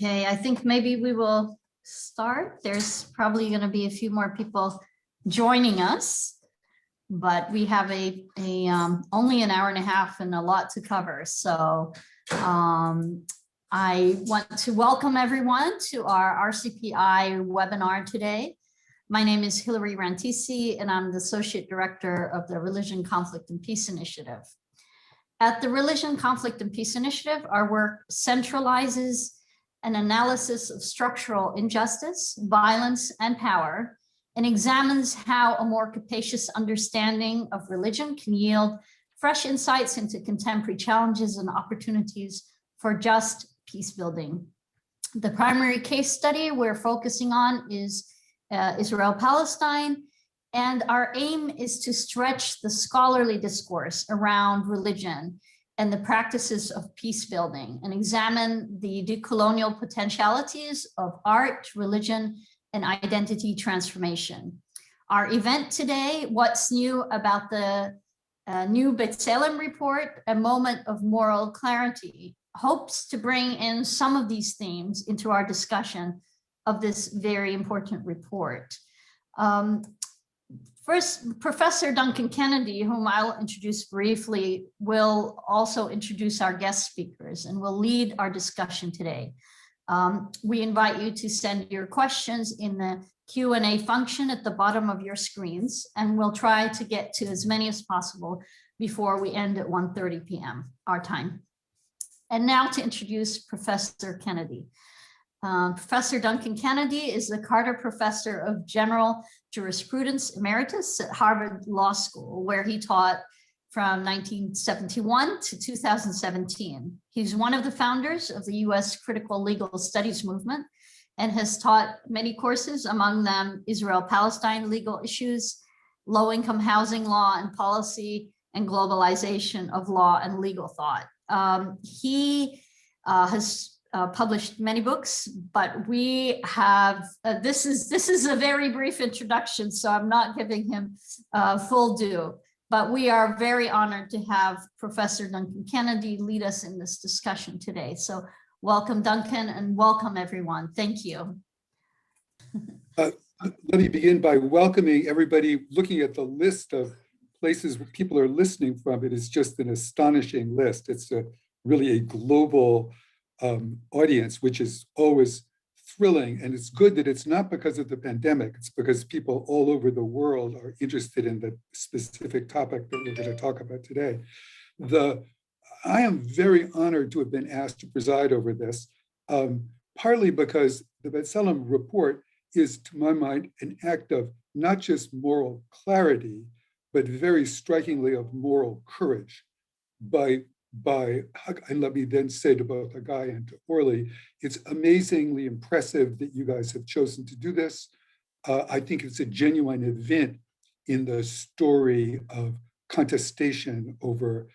Okay, I think maybe we will start. There's probably going to be a few more people joining us, but we have only an hour and a half and a lot to cover. So I want to welcome everyone to our RCPI webinar today. My name is Hilary Rantisi, and I'm the Associate Director of the Religion, Conflict, and Peace Initiative. At the Religion, Conflict, and Peace Initiative, our work centralizes an analysis of structural injustice, violence, and power, and examines how a more capacious understanding of religion can yield fresh insights into contemporary challenges and opportunities for just peace building. The primary case study we're focusing on is Israel-Palestine, and our aim is to stretch the scholarly discourse around religion and the practices of peace building and examine the decolonial potentialities of art, religion, and identity transformation. Our event today, What's New About the New B'Tselem Report, A Moment of Moral Clarity, hopes to bring in some of these themes into our discussion of this very important report. First, Professor Duncan Kennedy, whom I'll introduce briefly, will also introduce our guest speakers and will lead our discussion today. We invite you to send your questions in the Q&A function at the bottom of your screens, and we'll try to get to as many as possible before we end at 1:30 p.m. our time. And now to introduce Professor Kennedy. Professor Duncan Kennedy is the Carter Professor of General Jurisprudence Emeritus at Harvard Law School, where he taught from 1971 to 2017. He's one of the founders of the U.S. Critical Legal Studies movement and has taught many courses, among them Israel-Palestine legal issues, low-income housing law and policy, and globalization of law and legal thought. He has published many books, but we have, this is a very brief introduction, so I'm not giving him full due, but we are very honored to have Professor Duncan Kennedy lead us in this discussion today. So welcome, Duncan, and welcome everyone. Thank you. Let me begin by welcoming everybody. Looking at the list of places where people are listening from, it is just an astonishing list. It's really a global audience, which is always thrilling. And it's good that it's not because of the pandemic, it's because people all over the world are interested in the specific topic that we're going to talk about today. I am very honored to have been asked to preside over this, partly because the B'Tselem report is, to my mind, an act of not just moral clarity, but very strikingly of moral courage. And let me then say to both Hagai and to Orly, it's amazingly impressive that you guys have chosen to do this. I think it's a genuine event in the story of contestation over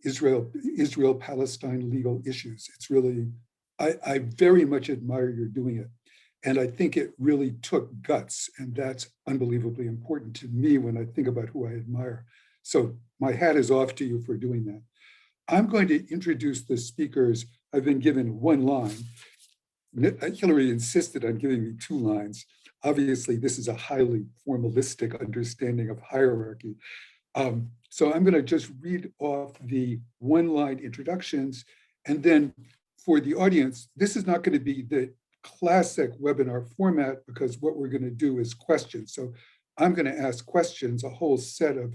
Israel-Palestine legal issues. It's really, I very much admire your doing it. And I think it really took guts, and that's unbelievably important to me when I think about who I admire. So my hat is off to you for doing that. I'm going to introduce the speakers. I've been given one line. Hilary insisted on giving me 2 lines. Obviously, this is a highly formalistic understanding of hierarchy. So I'm going to just read off the 1-line introductions. And then for the audience, this is not going to be the classic webinar format, because what we're going to do is questions. So I'm going to ask questions, a whole set of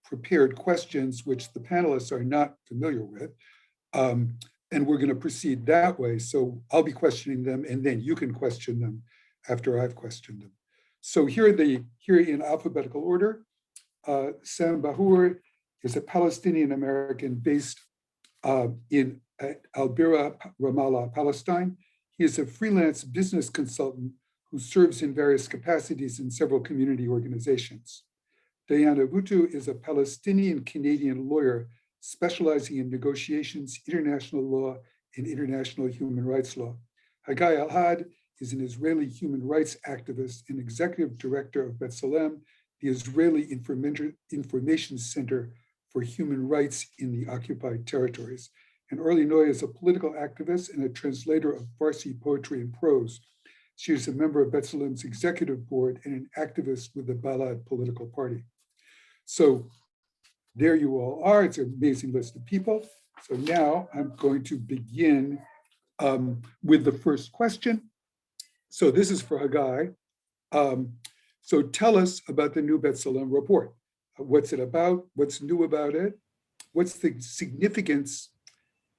prepared questions, which the panelists are not familiar with. And we're going to proceed that way. So I'll be questioning them, and then you can question them after I've questioned them. So here in alphabetical order, Sam Bahour is a Palestinian-American based in Al-Bira, Ramallah, Palestine. He is a freelance business consultant who serves in various capacities in several community organizations. Diana Buttu is a Palestinian-Canadian lawyer specializing in negotiations, international law, and international human rights law. Hagai El-Ad is an Israeli human rights activist and executive director of B'Tselem, the Israeli Information Center for Human Rights in the Occupied Territories. and Orly Noy is a political activist and a translator of Farsi poetry and prose. She is a member of B'Tselem's executive board and an activist with the Balad political party. So there you all are. It's an amazing list of people. So now I'm going to begin with the first question. So this is for Hagai. So tell us about the new B'Tselem report. What's it about? What's new about it? What's the significance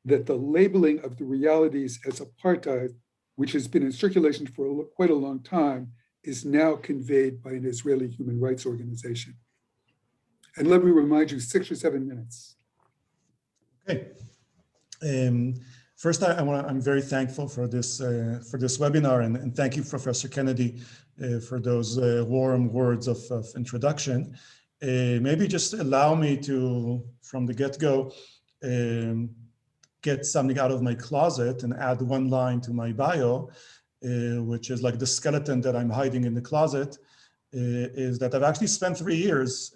that the labeling of the realities as apartheid, which has been in circulation for quite a long time, is now conveyed by an Israeli human rights organization? And let me remind you, 6 or 7 minutes. Okay. First, I'm very thankful for this webinar, and thank you, Professor Kennedy, for those warm words of introduction. Maybe just allow me to, from the get-go, get something out of my closet and add one line to my bio, which is like the skeleton that I'm hiding in the closet, is that I've actually spent 3 years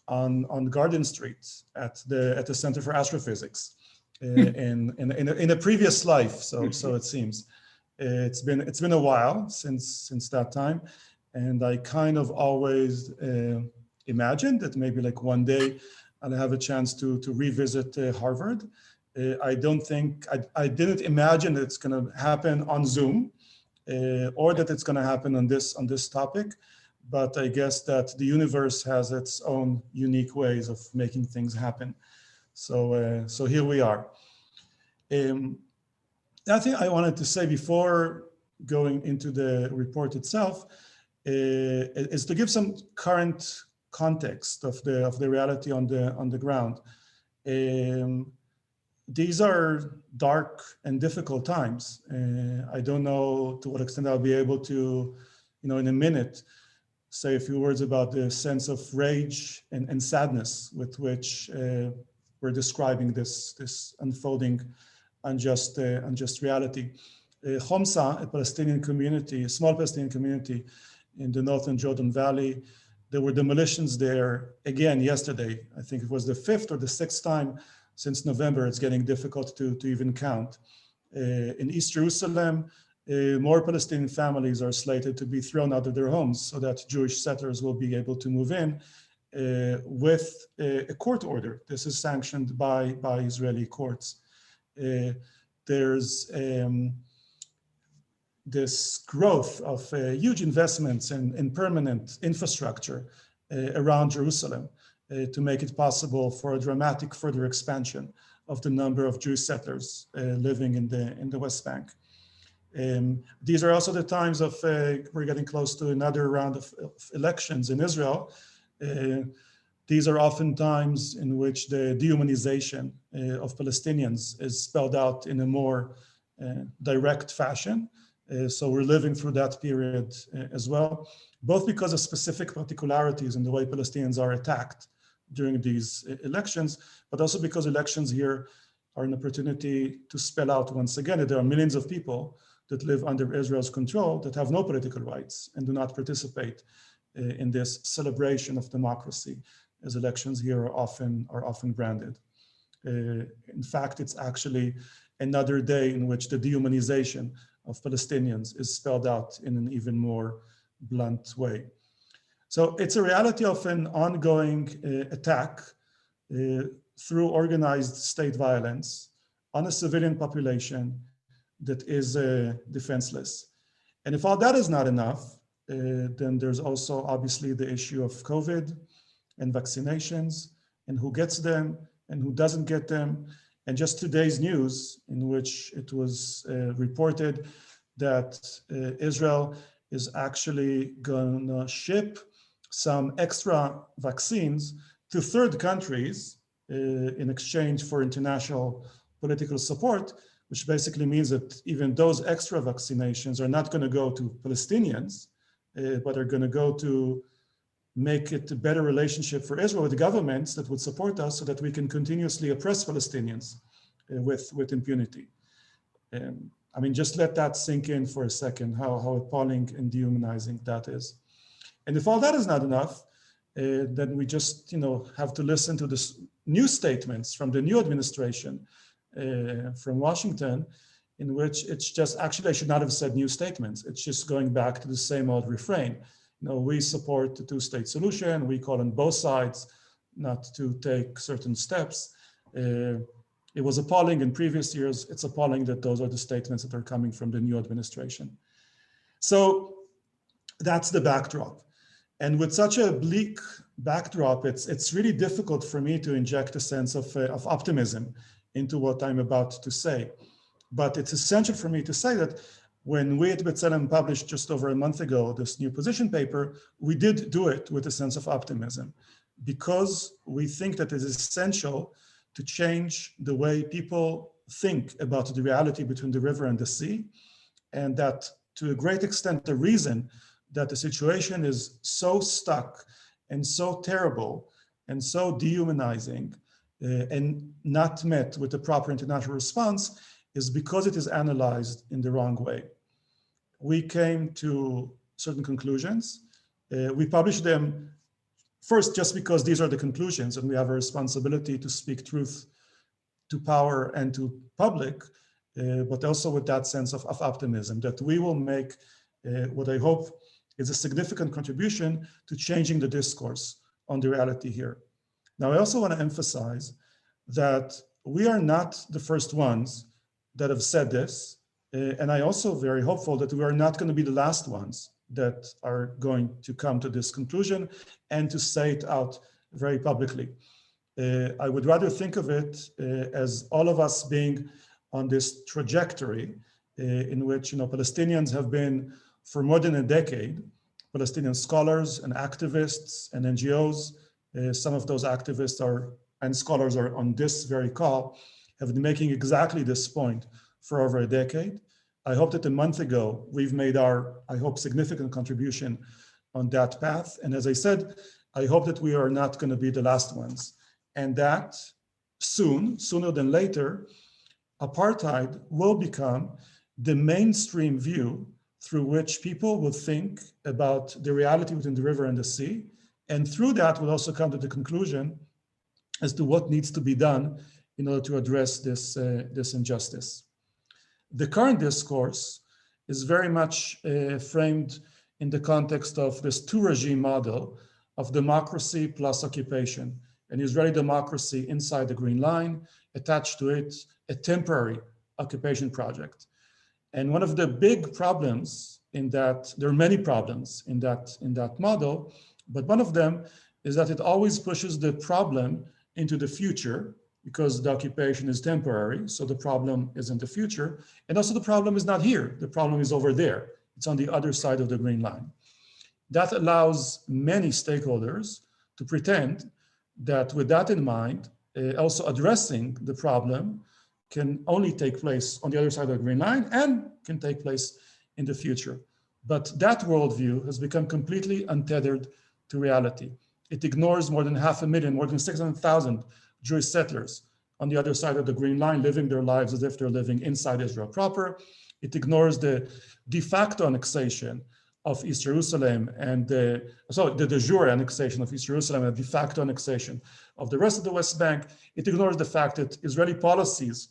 on Garden Street at the Center for Astrophysics in a previous life. So it seems it's been a while since that time, and I kind of always imagined that maybe like one day I'll have a chance to revisit Harvard. I didn't imagine that it's going to happen on Zoom or that it's going to happen on this topic, but I guess that the universe has its own unique ways of making things happen. So here we are. I think I wanted to say before going into the report itself is to give some current context of the reality on the ground. These are dark and difficult times. I don't know to what extent I'll be able to, in a minute, say a few words about the sense of rage and sadness with which we're describing this unfolding unjust reality. Homsa, a Palestinian community, a small Palestinian community in the northern Jordan Valley, there were demolitions there again yesterday. I think it was the 5th or the 6th time since November. It's getting difficult to even count. In East Jerusalem, more Palestinian families are slated to be thrown out of their homes so that Jewish settlers will be able to move in with a court order. This is sanctioned by Israeli courts. There's this growth of huge investments in permanent infrastructure around Jerusalem to make it possible for a dramatic further expansion of the number of Jewish settlers living in the West Bank. These are also the times of, we're getting close to another round of elections in Israel. These are often times in which the dehumanization of Palestinians is spelled out in a more direct fashion. So we're living through that period as well, both because of specific particularities in the way Palestinians are attacked during these elections, but also because elections here are an opportunity to spell out once again that there are millions of people that live under Israel's control that have no political rights and do not participate in this celebration of democracy, as elections here are often branded. In fact, it's actually another day in which the dehumanization of Palestinians is spelled out in an even more blunt way. So it's a reality of an ongoing attack through organized state violence on a civilian population that is defenseless. And if all that is not enough, then there's also obviously the issue of COVID and vaccinations and who gets them and who doesn't get them. And just today's news in which it was reported that Israel is actually gonna ship some extra vaccines to third countries in exchange for international political support, which basically means that even those extra vaccinations are not gonna go to Palestinians, but are gonna go to make it a better relationship for Israel with the governments that would support us so that we can continuously oppress Palestinians with impunity. I mean, just let that sink in for a second, how appalling and dehumanizing that is. And if all that is not enough, then we just have to listen to this new statements from the new administration from Washington, in which it's just, actually I should not have said new statements. It's just going back to the same old refrain. You know, we support the two-state solution. We call on both sides not to take certain steps. It was appalling in previous years. It's appalling that those are the statements that are coming from the new administration. So that's the backdrop. And with such a bleak backdrop, it's really difficult for me to inject a sense of optimism into what I'm about to say. But it's essential for me to say that when we at B'Tselem published just over a month ago this new position paper, we did do it with a sense of optimism, because we think that it is essential to change the way people think about the reality between the river and the sea, and that to a great extent, the reason that the situation is so stuck and so terrible and so dehumanizing and not met with the proper international response is because it is analyzed in the wrong way. We came to certain conclusions. We published them first just because these are the conclusions and we have a responsibility to speak truth to power and to public, but also with that sense of optimism that we will make what I hope is a significant contribution to changing the discourse on the reality here. Now, I also want to emphasize that we are not the first ones that have said this, and I also very hopeful that we are not going to be the last ones that are going to come to this conclusion and to say it out very publicly. I would rather think of it as all of us being on this trajectory in which, you know, Palestinians have been for more than a decade. Palestinian scholars and activists and NGOs, some of those activists and scholars are on this very call, have been making exactly this point for over a decade. I hope that a month ago, we've made our, I hope, significant contribution on that path. And as I said, I hope that we are not going to be the last ones. And that soon, sooner than later, apartheid will become the mainstream view through which people will think about the reality within the river and the sea. And through that, we'll also come to the conclusion as to what needs to be done in order to address this injustice. The current discourse is very much framed in the context of this two-regime model of democracy plus occupation, an Israeli democracy inside the Green Line, attached to it a temporary occupation project. And one of the big problems in that, there are many problems in that model, but one of them is that it always pushes the problem into the future, because the occupation is temporary, so the problem is in the future. And also the problem is not here, the problem is over there. It's on the other side of the Green Line. That allows many stakeholders to pretend that with that in mind, also addressing the problem can only take place on the other side of the Green Line and can take place in the future. But that worldview has become completely untethered to reality. It ignores more than 500,000, more than 600,000 Jewish settlers on the other side of the Green Line, living their lives as if they're living inside Israel proper. It ignores the de facto annexation of East Jerusalem and the de jure annexation of East Jerusalem and de facto annexation of the rest of the West Bank. It ignores the fact that Israeli policies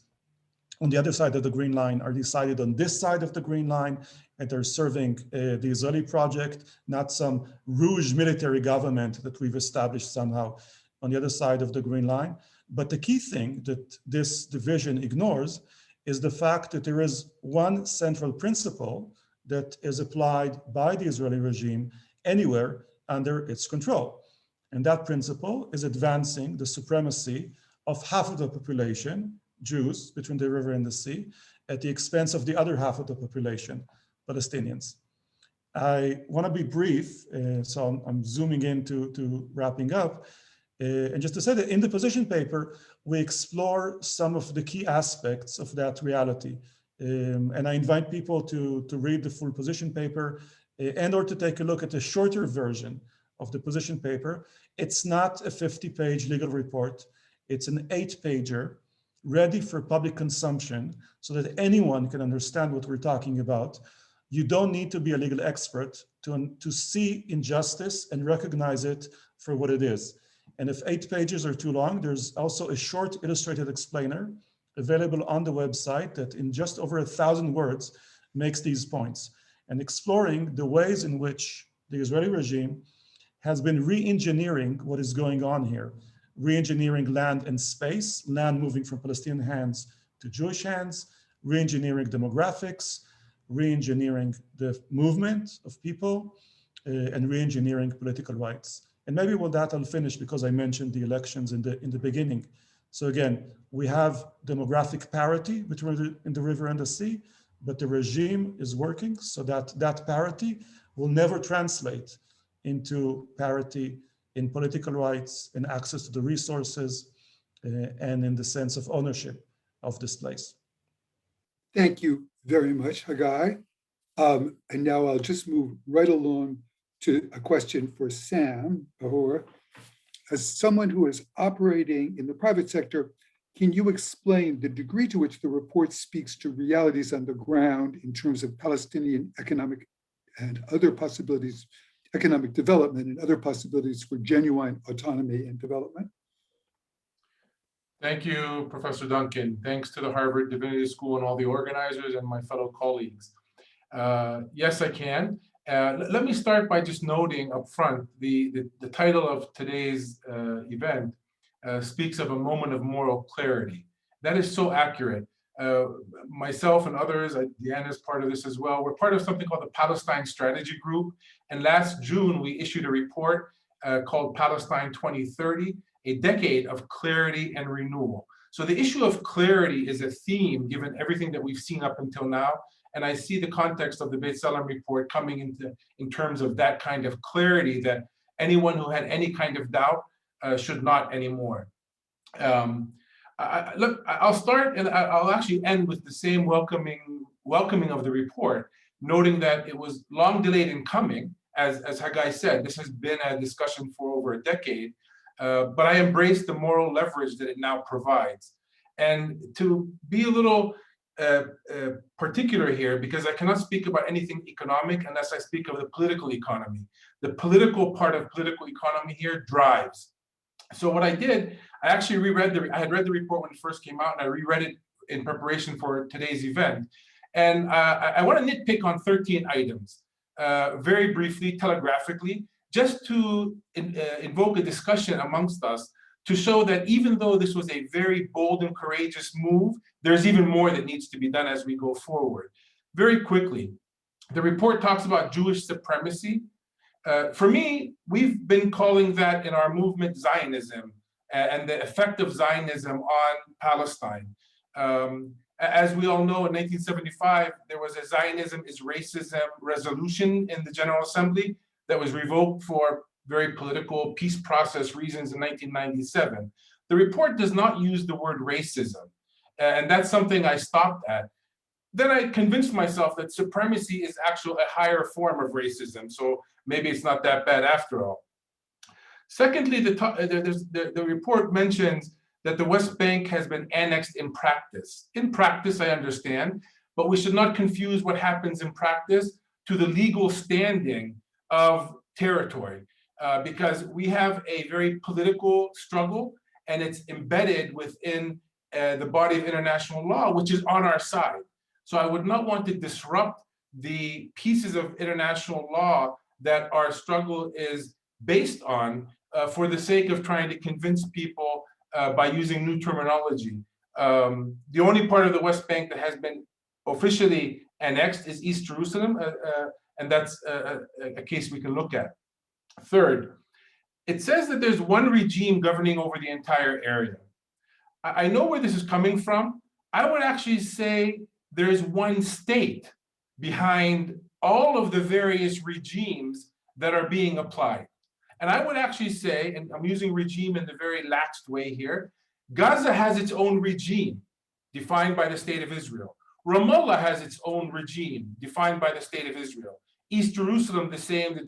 on the other side of the Green Line are decided on this side of the Green Line, and they're serving the Israeli project, not some rouge military government that we've established somehow on the other side of the Green Line. But the key thing that this division ignores is the fact that there is one central principle that is applied by the Israeli regime anywhere under its control. And that principle is advancing the supremacy of half of the population, Jews, between the river and the sea, at the expense of the other half of the population, Palestinians. I want to be brief, so I'm zooming into wrapping up. And just to say that in the position paper, we explore some of the key aspects of that reality. And I invite people to read the full position paper and or to take a look at a shorter version of the position paper. It's not a 50-page legal report. It's an 8-pager ready for public consumption so that anyone can understand what we're talking about. You don't need to be a legal expert to see injustice and recognize it for what it is. And if 8 pages are too long, there's also a short illustrated explainer available on the website that in just over 1,000 words makes these points, and exploring the ways in which the Israeli regime has been re-engineering what is going on here, re-engineering land and space, land moving from Palestinian hands to Jewish hands, re-engineering demographics, re-engineering the movement of people, and re-engineering political rights. And maybe with that I'll finish because I mentioned the elections in the beginning. So again, we have demographic parity between in the river and the sea, but the regime is working so that that parity will never translate into parity in political rights, in access to the resources, and in the sense of ownership of this place. Thank you very much, Hagai. And now I'll just move right along to a question for Sam Bahour. As someone who is operating in the private sector, can you explain the degree to which the report speaks to realities on the ground in terms of Palestinian economic and other possibilities, economic development and other possibilities for genuine autonomy and development? Thank you, Professor Duncan. Thanks to the Harvard Divinity School and all the organizers and my fellow colleagues. Yes, I can. Let me start by just noting up front, the title of today's event speaks of a moment of moral clarity. That is so accurate. Myself and others, Deanna is part of this as well, we're part of something called the Palestine Strategy Group. And last June, we issued a report called Palestine 2030, a decade of clarity and renewal. So the issue of clarity is a theme given everything that we've seen up until now. And I see the context of the Beit Salem report coming in terms of that kind of clarity that anyone who had any kind of doubt should not anymore. Look, I'll start and I'll actually end with the same welcoming of the report, noting that it was long delayed in coming. As Hagai said, this has been a discussion for over a decade, but I embrace the moral leverage that it now provides. And to be a little particular here, because I cannot speak about anything economic unless I speak of the political economy. The political part of political economy here drives. So what I did, I actually I had read the report when it first came out, and I reread it in preparation for today's event. And I want to nitpick on 13 items, very briefly, telegraphically, just to invoke a discussion amongst us to show that even though this was a very bold and courageous move, there's even more that needs to be done as we go forward. Very quickly, the report talks about Jewish supremacy. For me, we've been calling that in our movement Zionism and the effect of Zionism on Palestine. As we all know, in 1975, there was a Zionism is racism resolution in the General Assembly that was revoked for very political peace process reasons in 1997. The report does not use the word racism, and that's something I stopped at. Then I convinced myself that supremacy is actually a higher form of racism, so maybe it's not that bad after all. Secondly, the report mentions that the West Bank has been annexed in practice. In practice, I understand, but we should not confuse what happens in practice to the legal standing of territory, because we have a very political struggle, and it's embedded within the body of international law, which is on our side. So I would not want to disrupt the pieces of international law that our struggle is based on for the sake of trying to convince people by using new terminology. The only part of the West Bank that has been officially annexed is East Jerusalem, and that's a case we can look at. Third, it says that there's one regime governing over the entire area. I know where this is coming from. I would actually say there's one state behind all of the various regimes that are being applied. And I would actually say, and I'm using regime in the very laxed way here, Gaza has its own regime defined by the state of Israel. Ramallah has its own regime defined by the state of Israel. East Jerusalem, the same, the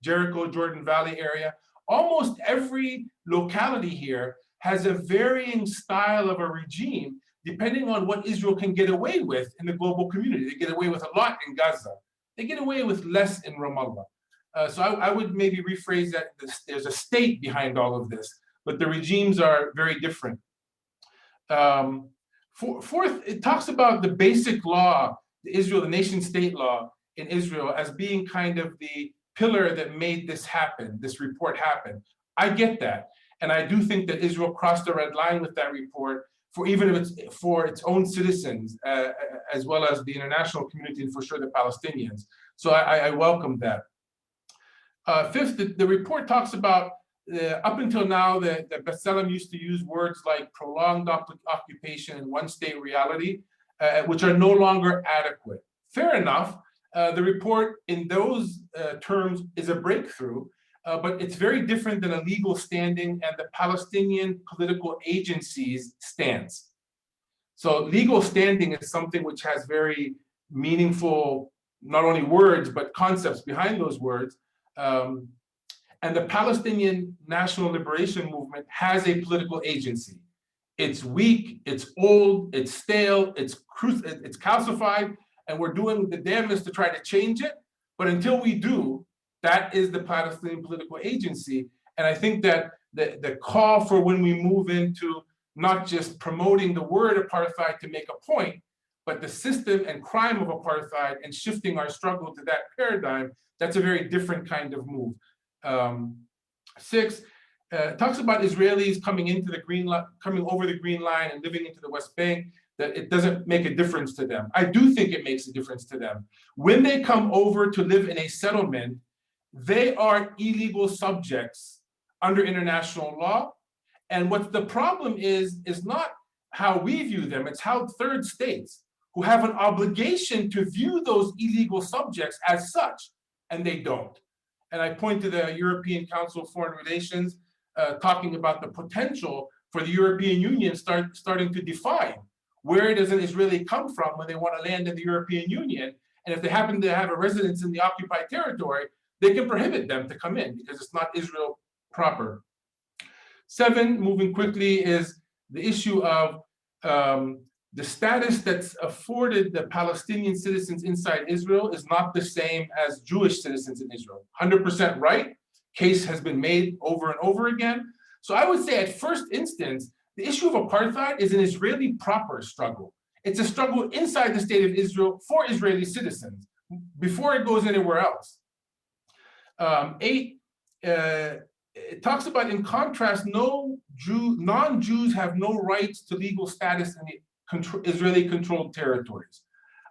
Jericho, Jordan Valley area. Almost every locality here has a varying style of a regime depending on what Israel can get away with in the global community. They get away with a lot in Gaza. They get away with less in Ramallah. So I would maybe rephrase that there's a state behind all of this, but the regimes are very different. Fourth, it talks about the basic law, the nation state law in Israel, as being kind of the pillar that made this happen, this report happen. I get that. And I do think that Israel crossed the red line with that report for even if it's for its own citizens, as well as the international community and for sure the Palestinians. So I welcome that. Fifth, the report talks about up until now, the B'Tselem used to use words like prolonged occupation and one-state reality, which are no longer adequate. Fair enough. The report in those terms is a breakthrough, but it's very different than a legal standing and the Palestinian political agency's stance. So legal standing is something which has very meaningful, not only words, but concepts behind those words. And the Palestinian National Liberation Movement has a political agency. It's weak, it's old, it's stale, it's calcified, and we're doing the damnedest to try to change it. But until we do, that is the Palestinian political agency. And I think that the call for when we move into not just promoting the word apartheid to make a point, but the system and crime of apartheid and shifting our struggle to that paradigm, that's a very different kind of move. Six, talks about Israelis coming over the Green Line and living into the West Bank, that it doesn't make a difference to them. I do think it makes a difference to them. When they come over to live in a settlement, they are illegal subjects under international law. And what the problem is not how we view them, it's how third states who have an obligation to view those illegal subjects as such, and they don't. And I point to the European Council of Foreign Relations talking about the potential for the European Union starting to define where does an Israeli come from when they want to land in the European Union. And if they happen to have a residence in the occupied territory, they can prohibit them to come in because it's not Israel proper. Seven, moving quickly, is the issue of the status that's afforded the Palestinian citizens inside Israel is not the same as Jewish citizens in Israel. 100% right. Case has been made over and over again. So I would say at first instance, the issue of apartheid is an Israeli proper struggle. It's a struggle inside the state of Israel for Israeli citizens before it goes anywhere else. Eight, it talks about, in contrast, non-Jews have no rights to legal status in the Israeli-controlled territories.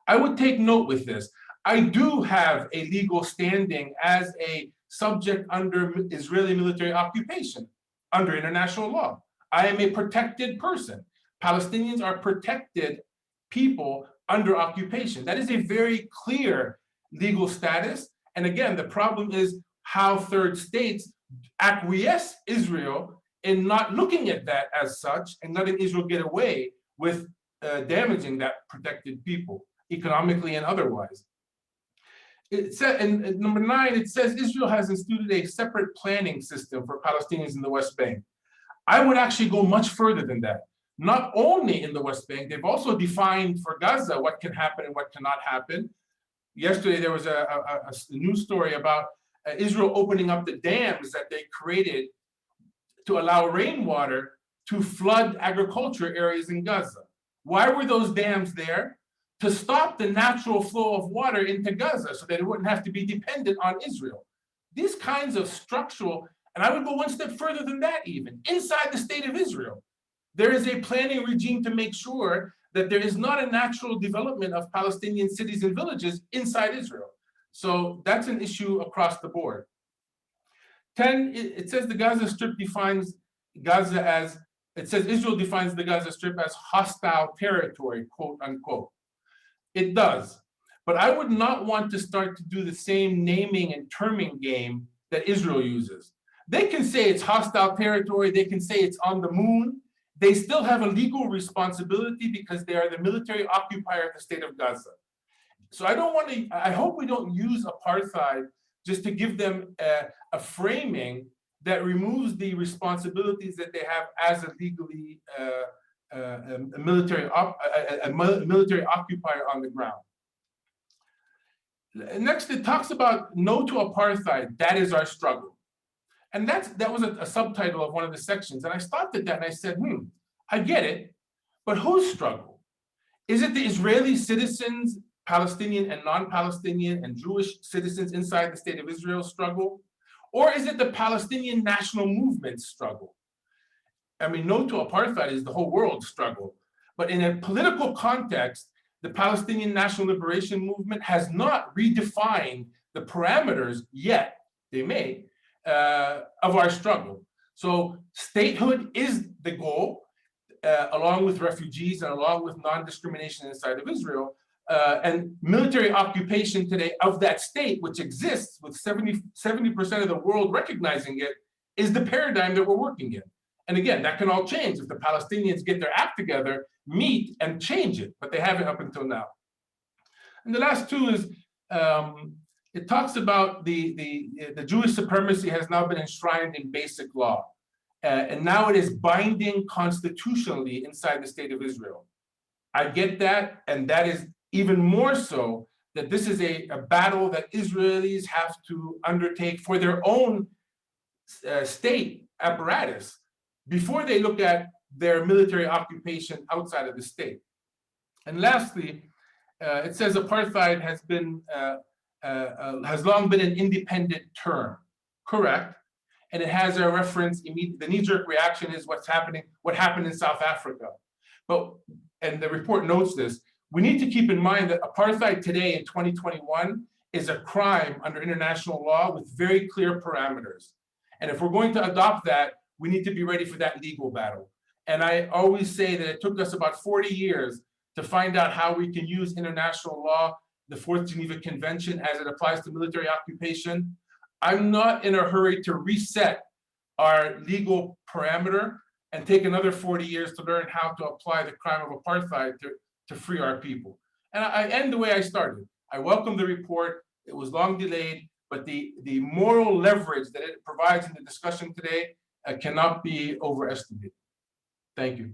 I would take note with this. I do have a legal standing as a subject under Israeli military occupation, under international law. I am a protected person. Palestinians are protected people under occupation. That is a very clear legal status. And again, the problem is how third states acquiesce Israel in not looking at that as such and letting Israel get away with damaging that protected people, economically and otherwise. It said, and number 9, it says Israel has instituted a separate planning system for Palestinians in the West Bank. I would actually go much further than that. Not only in the West Bank, they've also defined for Gaza what can happen and what cannot happen. Yesterday, there was a news story about Israel opening up the dams that they created to allow rainwater to flood agriculture areas in Gaza. Why were those dams there? To stop the natural flow of water into Gaza so that it wouldn't have to be dependent on Israel. These kinds of structural, and I would go one step further than that even, inside the state of Israel, there is a planning regime to make sure that there is not a natural development of Palestinian cities and villages inside Israel. So that's an issue across the board. 10, it says the Gaza Strip defines Gaza as, it says Israel defines the Gaza Strip as hostile territory, quote unquote. It does, but I would not want to start to do the same naming and terming game that Israel uses. They can say it's hostile territory, they can say it's on the moon. They still have a legal responsibility because they are the military occupier of the state of Gaza. So I hope we don't use apartheid just to give them a framing that removes the responsibilities that they have as a legally a military occupier on the ground. Next, it talks about no to apartheid, that is our struggle. And that was a subtitle of one of the sections. And I stopped at that and I said, I get it, But whose struggle? Is it the Israeli citizens, Palestinian and non-Palestinian and Jewish citizens inside the state of Israel's struggle? Or is it the Palestinian national movement's struggle? I mean, no to apartheid is the whole world's struggle. But in a political context, the Palestinian National Liberation Movement has not redefined the parameters yet, they may, of our struggle. So statehood is the goal, along with refugees and along with non-discrimination inside of Israel. And military occupation today of that state, which exists with 70% of the world recognizing it, is the paradigm that we're working in. And again, that can all change if the Palestinians get their act together, meet and change it, but they haven't up until now. And the last two is, it talks about the Jewish supremacy has now been enshrined in basic law. And now it is binding constitutionally inside the state of Israel. I get that, and that is even more so that this is a battle that Israelis have to undertake for their own state apparatus before they look at their military occupation outside of the state. And lastly, it says apartheid has long been an independent term. Correct. And it has a reference, the knee-jerk reaction is what happened in South Africa. But, and the report notes this, we need to keep in mind that apartheid today in 2021 is a crime under international law with very clear parameters. And if we're going to adopt that, we need to be ready for that legal battle. And I always say that it took us about 40 years to find out how we can use international law, the Fourth Geneva Convention, as it applies to military occupation. I'm not in a hurry to reset our legal parameter and take another 40 years to learn how to apply the crime of apartheid to free our people. And I end the way I started. I welcome the report. It was long delayed, but the moral leverage that it provides in the discussion today cannot be overestimated. Thank you.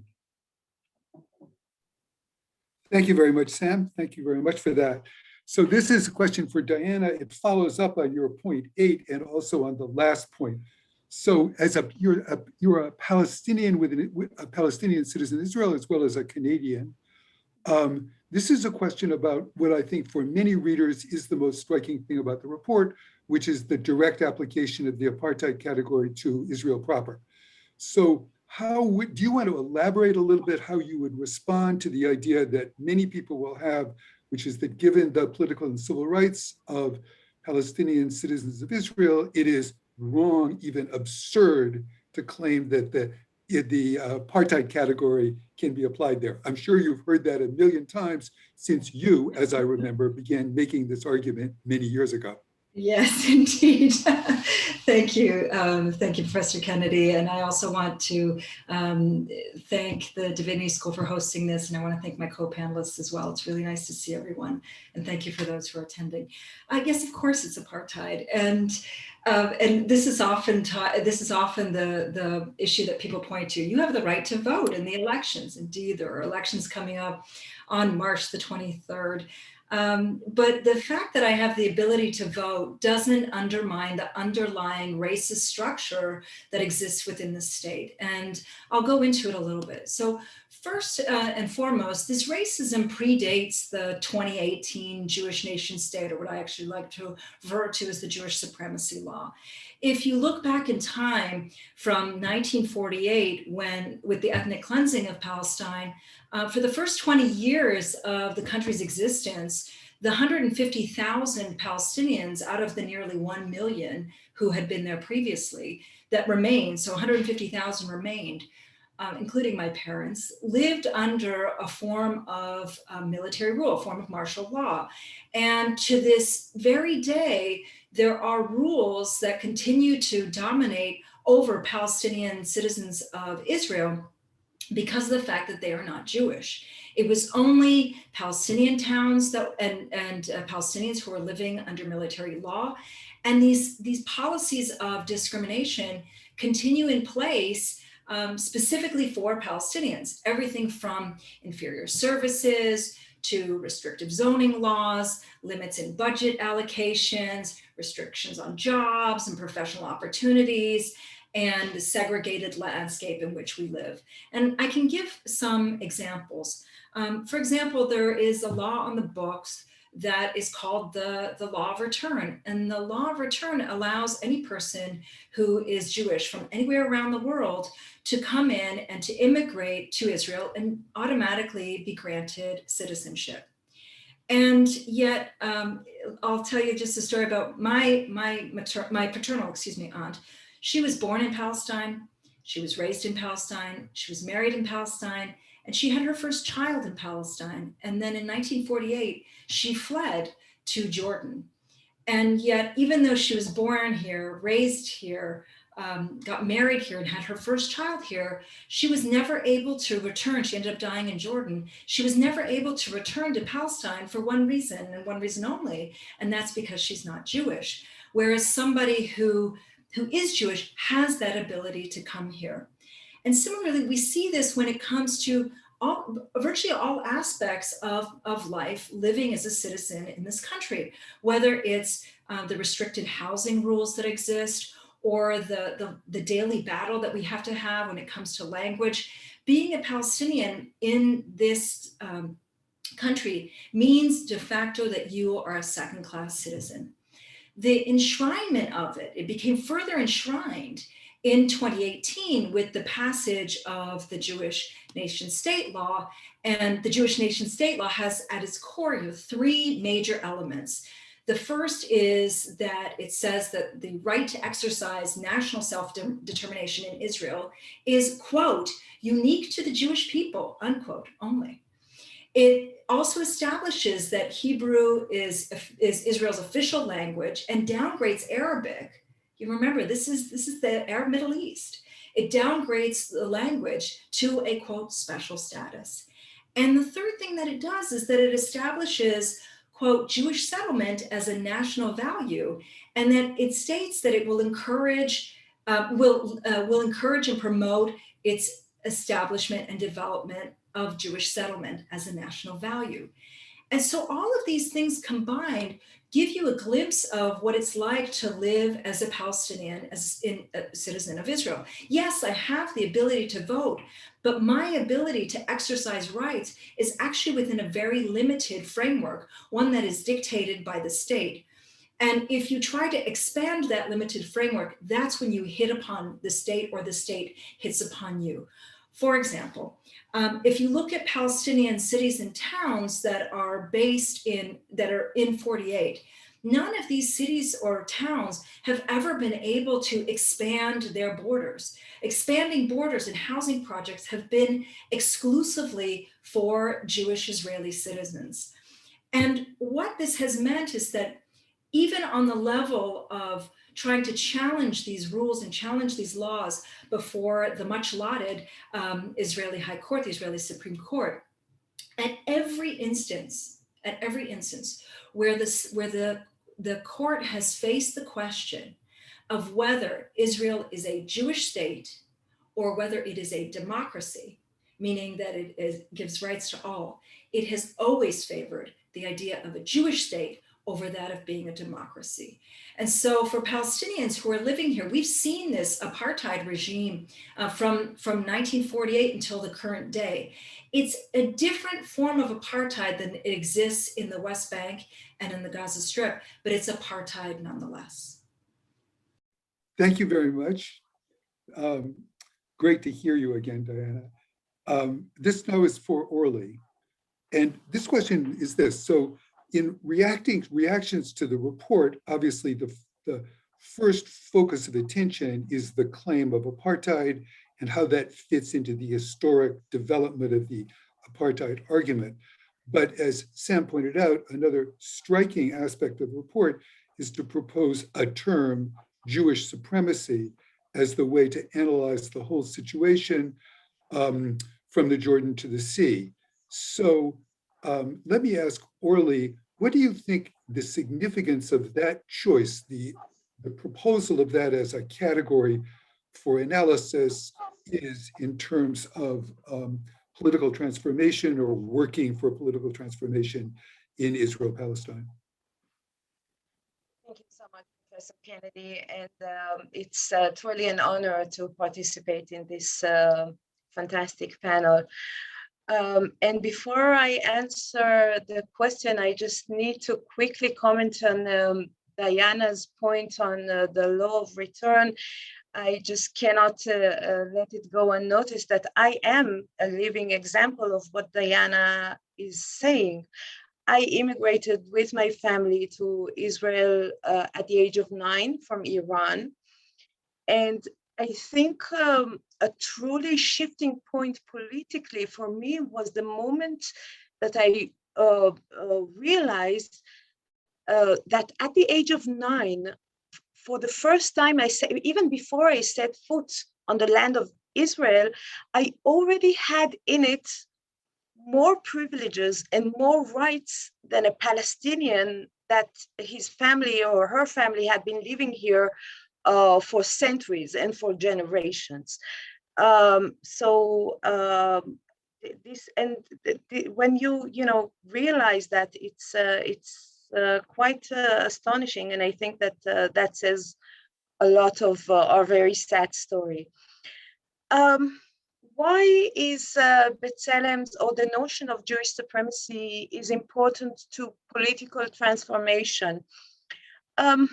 Thank you very much, Sam. Thank you very much for that. So this is a question for Diana. It follows up on your point 8 and also on the last point. So as you're a Palestinian with a Palestinian citizen in Israel as well as a Canadian. This is a question about what I think for many readers is the most striking thing about the report, which is the direct application of the apartheid category to Israel proper. So do you want to elaborate a little bit how you would respond to the idea that many people will have, which is that given the political and civil rights of Palestinian citizens of Israel, it is wrong, even absurd, to claim that the apartheid category can be applied there. I'm sure you've heard that a million times since you, as I remember, began making this argument many years ago. Yes, indeed. Thank you. Thank you, Professor Kennedy. And I also want to thank the Divinity School for hosting this. And I want to thank my co-panelists as well. It's really nice to see everyone. And thank you for those who are attending. I guess, of course, it's apartheid. And this is often the issue that people point to. You have the right to vote in the elections. Indeed, there are elections coming up on March the 23rd. But the fact that I have the ability to vote doesn't undermine the underlying racist structure that exists within the state. And I'll go into it a little bit. So first and foremost, this racism predates the 2018 Jewish nation state, or what I actually like to refer to as the Jewish Supremacy law. If you look back in time from 1948, when with the ethnic cleansing of Palestine, for the first 20 years of the country's existence, the 150,000 Palestinians out of the nearly 1 million who had been there previously that remained, so 150,000 remained, including my parents, lived under a form of military rule, a form of martial law. And to this very day, there are rules that continue to dominate over Palestinian citizens of Israel because of the fact that they are not Jewish. It was only Palestinian towns and Palestinians who were living under military law. And these policies of discrimination continue in place specifically for Palestinians, everything from inferior services to restrictive zoning laws, limits in budget allocations, restrictions on jobs and professional opportunities. and the segregated landscape in which we live. And I can give some examples. For example, there is a law on the books that is called the law of return. And the law of return allows any person who is Jewish from anywhere around the world to come in and to immigrate to Israel and automatically be granted citizenship. And yet, I'll tell you just a story about my paternal, aunt. She was born in Palestine. She was raised in Palestine. She was married in Palestine. And she had her first child in Palestine. And then in 1948, she fled to Jordan. And yet, even though she was born here, raised here, got married here and had her first child here, she was never able to return. She ended up dying in Jordan. She was never able to return to Palestine for one reason and one reason only, and that's because she's not Jewish. Whereas somebody who is Jewish has that ability to come here. And similarly, we see this when it comes to virtually all aspects of life, living as a citizen in this country, whether it's the restricted housing rules that exist, or the daily battle that we have to have when it comes to language. Being a Palestinian in this country means de facto that you are a second-class citizen. The enshrinement of it, it became further enshrined in 2018 with the passage of the Jewish nation-state law. And the Jewish nation-state law has at its core three major elements. The first is that it says that the right to exercise national self-determination in Israel is, quote, unique to the Jewish people, unquote, only. It also establishes that Hebrew is Israel's official language and downgrades Arabic. You remember, this is the Arab Middle East. It downgrades the language to a, quote, special status. And the third thing that it does is that it establishes, quote, Jewish settlement as a national value, and that it states that it will encourage and promote its establishment and development of Jewish settlement as a national value. And so all of these things combined give you a glimpse of what it's like to live as a Palestinian, as a citizen of Israel. Yes, I have the ability to vote, but my ability to exercise rights is actually within a very limited framework, one that is dictated by the state. And if you try to expand that limited framework, that's when you hit upon the state or the state hits upon you. For example, if you look at Palestinian cities and towns that are in 48, none of these cities or towns have ever been able to expand their borders. Expanding borders and housing projects have been exclusively for Jewish Israeli citizens. And what this has meant is that even on the level of trying to challenge these rules and challenge these laws before the much lauded Israeli High Court, the Israeli Supreme Court, at every instance where the court has faced the question of whether Israel is a Jewish state or whether it is a democracy, meaning that it gives rights to all, it has always favored the idea of a Jewish state over that of being a democracy. And so for Palestinians who are living here, we've seen this apartheid regime from 1948 until the current day. It's a different form of apartheid than exists in the West Bank and in the Gaza Strip, but it's apartheid nonetheless. Thank you very much. Great to hear you again, Diana. This now is for Orly. And this question is this. So in reactions to the report, obviously the first focus of attention is the claim of apartheid and how that fits into the historic development of the apartheid argument. But as Sam pointed out, another striking aspect of the report is to propose a term, Jewish supremacy, as the way to analyze the whole situation from the Jordan to the sea. So let me ask Orly, what do you think the significance of that choice, the proposal of that as a category for analysis is in terms of political transformation or working for political transformation in Israel-Palestine? Thank you so much for Professor Kennedy, and it's truly an honor to participate in this fantastic panel. And before I answer the question, I just need to quickly comment on Diana's point on the law of return. I just cannot let it go unnoticed that I am a living example of what Diana is saying. I immigrated with my family to Israel at the age of 9 from Iran. And I think a truly shifting point politically for me was the moment that I realized that at the age of 9, for the first time, even before I set foot on the land of Israel, I already had in it more privileges and more rights than a Palestinian that his family or her family had been living here for centuries and for generations. When you realize that, it's quite astonishing, and I think that that says a lot of our very sad story. Why is B'Tselem's, or the notion of Jewish supremacy, is important to political transformation? I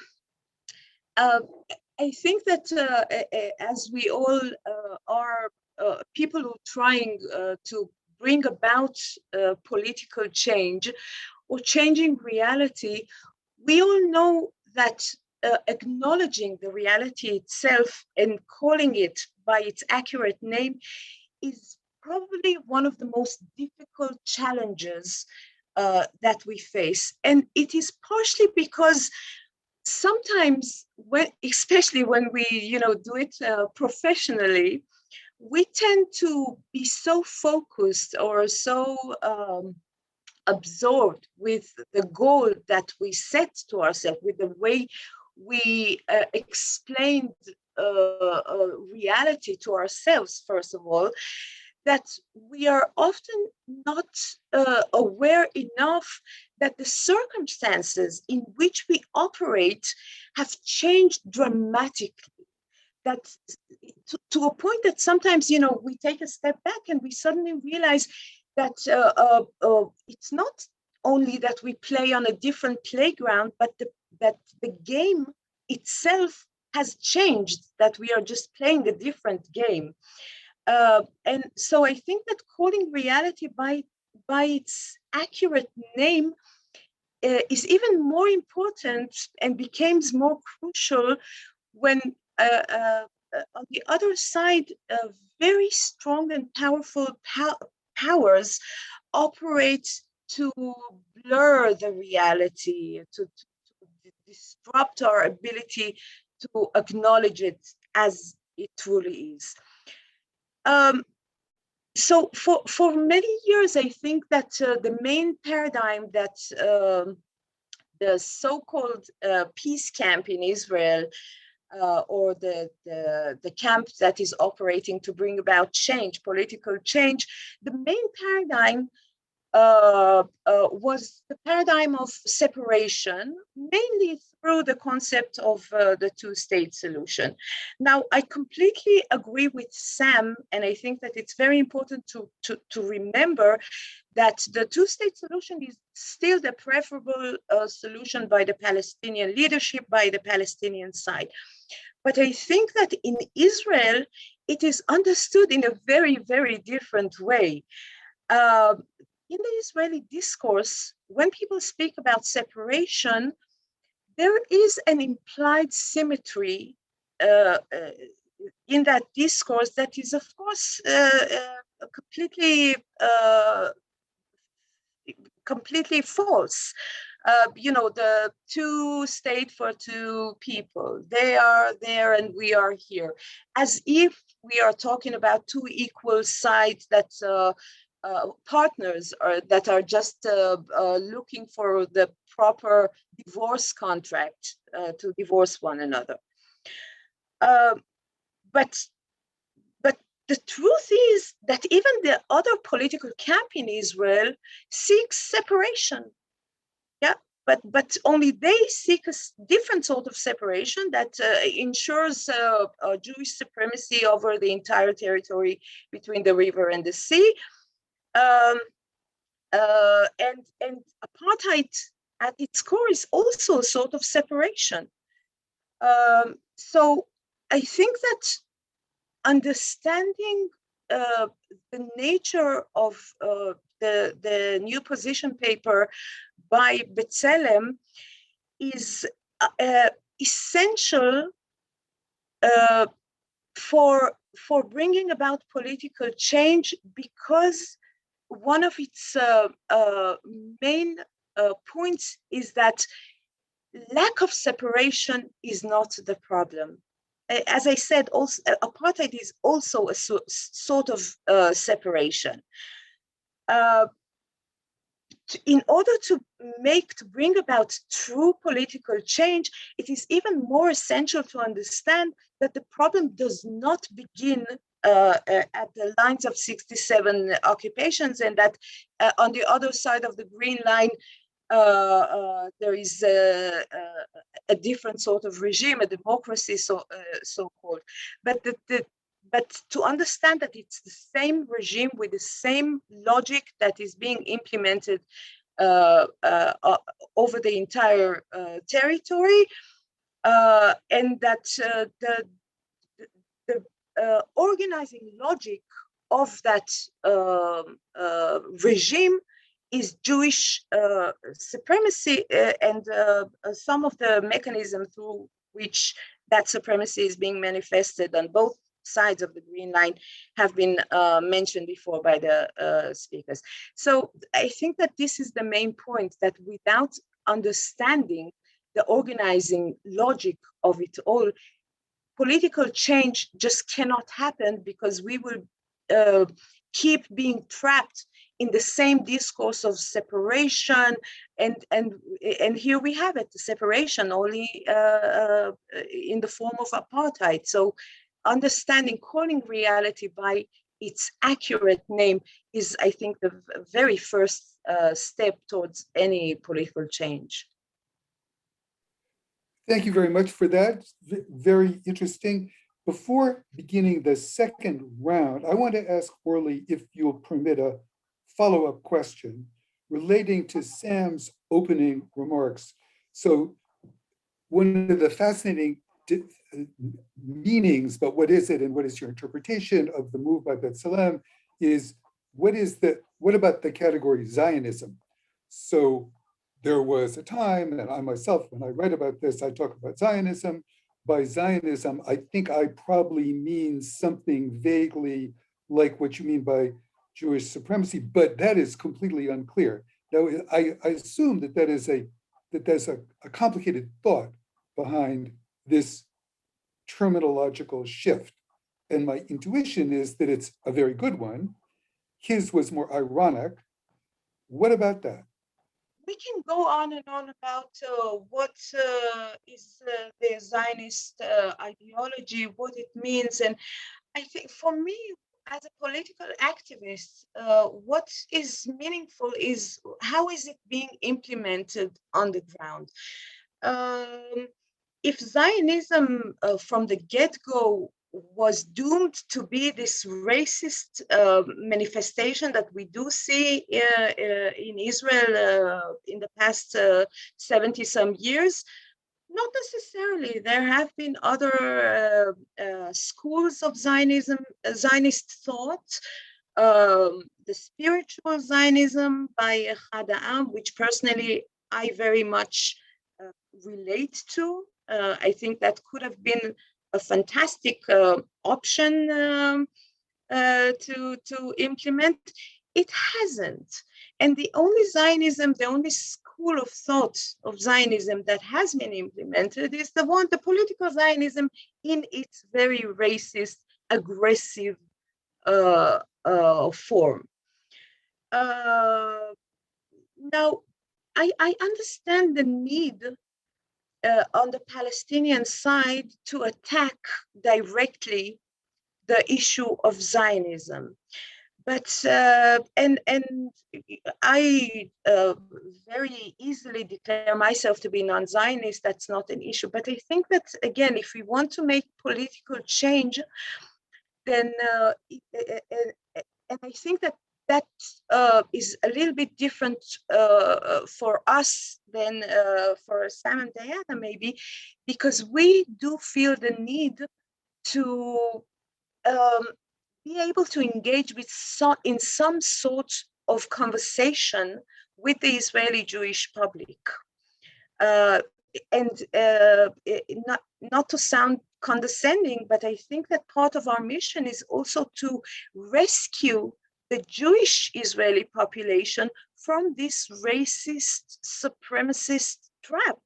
think that as we all are people who are trying to bring about political change or changing reality, we all know that acknowledging the reality itself and calling it by its accurate name is probably one of the most difficult challenges that we face. And it is partially because sometimes, especially when we do it professionally, we tend to be so focused or so absorbed with the goal that we set to ourselves, with the way we explained reality to ourselves, first of all, that we are often not aware enough that the circumstances in which we operate have changed dramatically. That to a point that sometimes, we take a step back and we suddenly realize that it's not only that we play on a different playground, but that the game itself has changed, that we are just playing a different game. And so I think that calling reality by its accurate name is even more important and becomes more crucial when on the other side, very strong and powerful powers operate to blur the reality, to disrupt our ability to acknowledge it as it truly is. So for many years, I think that the main paradigm that the so-called peace camp in Israel, or the camp that is operating to bring about change, political change, the main paradigm was the paradigm of separation, mainly through the concept of the two-state solution. Now, I completely agree with Sam, and I think that it's very important to remember that the two-state solution is still the preferable solution by the Palestinian leadership, by the Palestinian side. But I think that in Israel, it is understood in a very, very different way. In the Israeli discourse, when people speak about separation, there is an implied symmetry in that discourse that is, of course, completely false. The two state for two people, they are there and we are here, as if we are talking about two equal sides that partners that are just looking for the proper divorce contract to divorce one another. But the truth is that even the other political camp in Israel seeks separation. Yeah, but only they seek a different sort of separation that ensures Jewish supremacy over the entire territory between the river and the sea. And apartheid at its core is also a sort of separation. So I think that understanding the nature of the new position paper by B'Tselem is essential for bringing about political change, because one of its main points is that lack of separation is not the problem. As I said, also, apartheid is also a sort of separation. In order to bring about true political change, it is even more essential to understand that the problem does not begin at the lines of 67 occupations, and that on the other side of the green line, there is a different sort of regime, a democracy, so-called. But to understand that it's the same regime with the same logic that is being implemented over the entire territory, and that the organizing logic of that regime is Jewish supremacy, and some of the mechanisms through which that supremacy is being manifested on both sides of the green line have been mentioned before by the speakers. So I think that this is the main point, that without understanding the organizing logic of it all, political change just cannot happen, because we will keep being trapped in the same discourse of separation, and here we have it, the separation only in the form of apartheid. So understanding, calling reality by its accurate name is, I think, the very first step towards any political change. Thank you very much for that. Very interesting. Before beginning the second round, I want to ask Orly if you'll permit a follow-up question relating to Sam's opening remarks. So one of the fascinating meanings, but what is it and what is your interpretation of the move by B'Tselem is, what about the category Zionism? So there was a time, and I myself, when I write about this, I talk about Zionism. By Zionism, I think I probably mean something vaguely like what you mean by Jewish supremacy, but that is completely unclear. Now, I assume that there's a complicated thought behind this terminological shift. And my intuition is that it's a very good one. His was more ironic. What about that? We can go on and on about what is the Zionist ideology, what it means. And I think for me, as a political activist, what is meaningful is how is it being implemented on the ground. If Zionism from the get-go was doomed to be this racist manifestation that we do see in Israel in the past 70-some years, not necessarily. There have been other schools of Zionism, Zionist thought, the spiritual Zionism by Hagai, which personally I very much relate to. I think that could have been a fantastic option to implement. It hasn't. And the only Zionism, the only school of thought of Zionism that has been implemented is the political Zionism in its very racist, aggressive form. Now, I understand the need on the Palestinian side to attack directly the issue of Zionism. but and I very easily declare myself to be non-Zionist. That's not an issue. But I think that, again, if we want to make political change, then and I think that that is a little bit different for us than for Sam and Diana, maybe, because we do feel the need to be able to engage with in some sort of conversation with the Israeli Jewish public. And not to sound condescending, but I think that part of our mission is also to rescue the Jewish Israeli population from this racist, supremacist trap.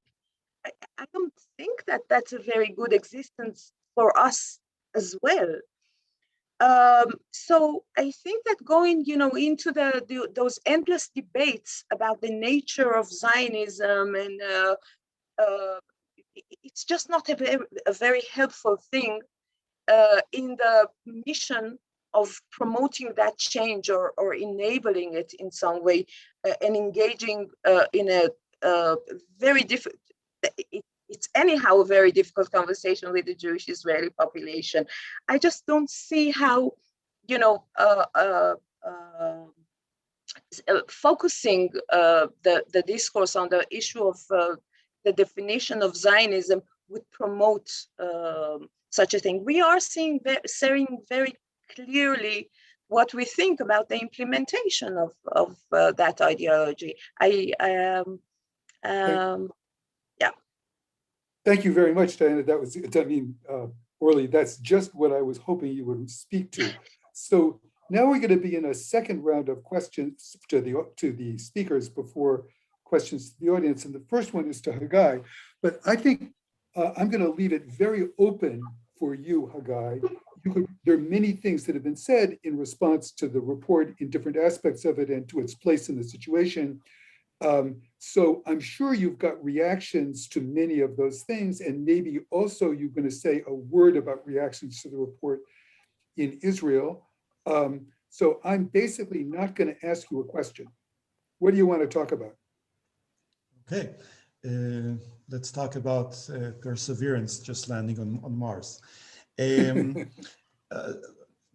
I don't think that that's a very good existence for us as well. So I think that going, into those endless debates about the nature of Zionism, and it's just not a very helpful thing in the mission of promoting that change or enabling it in some way, and engaging in a very difficult. It's anyhow a very difficult conversation with the Jewish Israeli population. I just don't see how, focusing the discourse on the issue of the definition of Zionism would promote such a thing. We are saying very clearly what we think about the implementation of that ideology. Thank you very much, Diana. That was, Orly, that's just what I was hoping you would speak to. So now we're going to be in a second round of questions to the speakers before questions to the audience. And the first one is to Hagai, but I think I'm going to leave it very open for you, Hagai. There are many things that have been said in response to the report in different aspects of it and to its place in the situation. So I'm sure you've got reactions to many of those things, and maybe also you're going to say a word about reactions to the report in Israel. So I'm basically not going to ask you a question. What do you want to talk about? Okay, let's talk about perseverance just landing on Mars.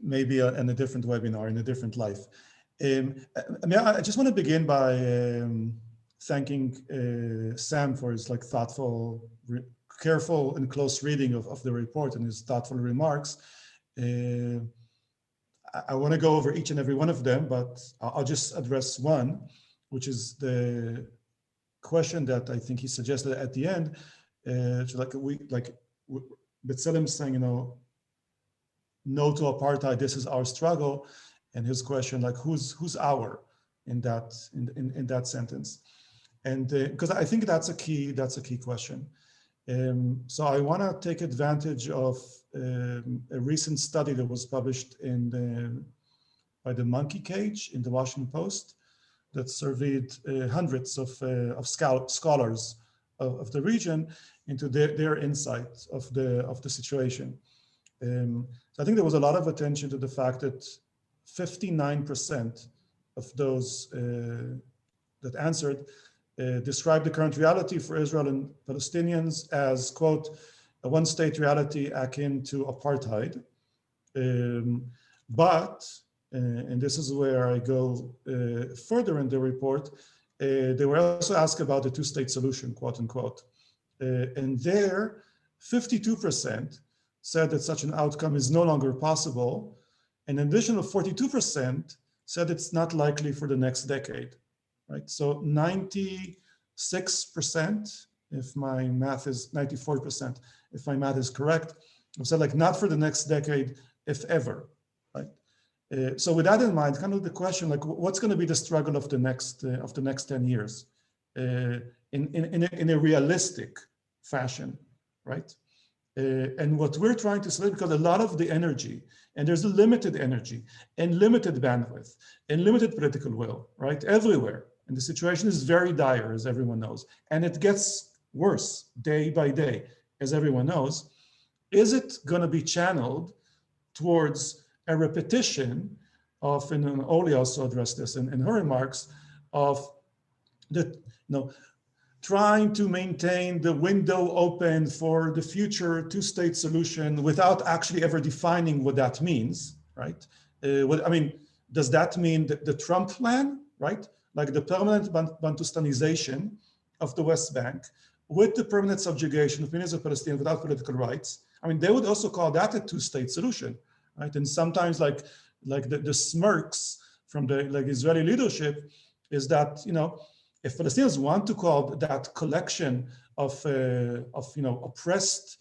Maybe in a different webinar, in a different life. I just want to begin by thanking Sam for his thoughtful, careful and close reading of the report and his thoughtful remarks. I want to go over each and every one of them, but I'll just address one, which is the question that I think he suggested at the end. B'Tselem saying, no to apartheid, this is our struggle. And his question, who's our in that sentence? And because I think that's a key question. So I want to take advantage of a recent study that was published by the Monkey Cage in the Washington Post that surveyed hundreds of scholars of the region into their insight of the situation. So I think there was a lot of attention to the fact that 59% of those that answered described the current reality for Israel and Palestinians as, quote, a one-state reality akin to apartheid. But, and this is where I go further in the report, they were also asked about the two-state solution, quote unquote. And there, 52% said that such an outcome is no longer possible. An additional 42% said it's not likely for the next decade, right? So 96%, if my math is 94%, if my math is correct, said not for the next decade, if ever, right? So with that in mind, kind of the question, what's going to be the struggle of the next 10 years in a realistic fashion, right? And what we're trying to say, because a lot of the energy, and there's a limited energy and limited bandwidth and limited political will, right? Everywhere. And the situation is very dire, as everyone knows. And it gets worse day by day, as everyone knows. Is it going to be channeled towards a repetition of, and Orly also addressed this in her remarks, of the, trying to maintain the window open for the future two-state solution without actually ever defining what that means, right? Does that mean the Trump plan, right? Like the permanent Bantustanization of the West Bank with the permanent subjugation of millions of Palestinians without political rights? They would also call that a two-state solution, right? And sometimes like the smirks from the Israeli leadership is that, if Palestinians want to call that collection of oppressed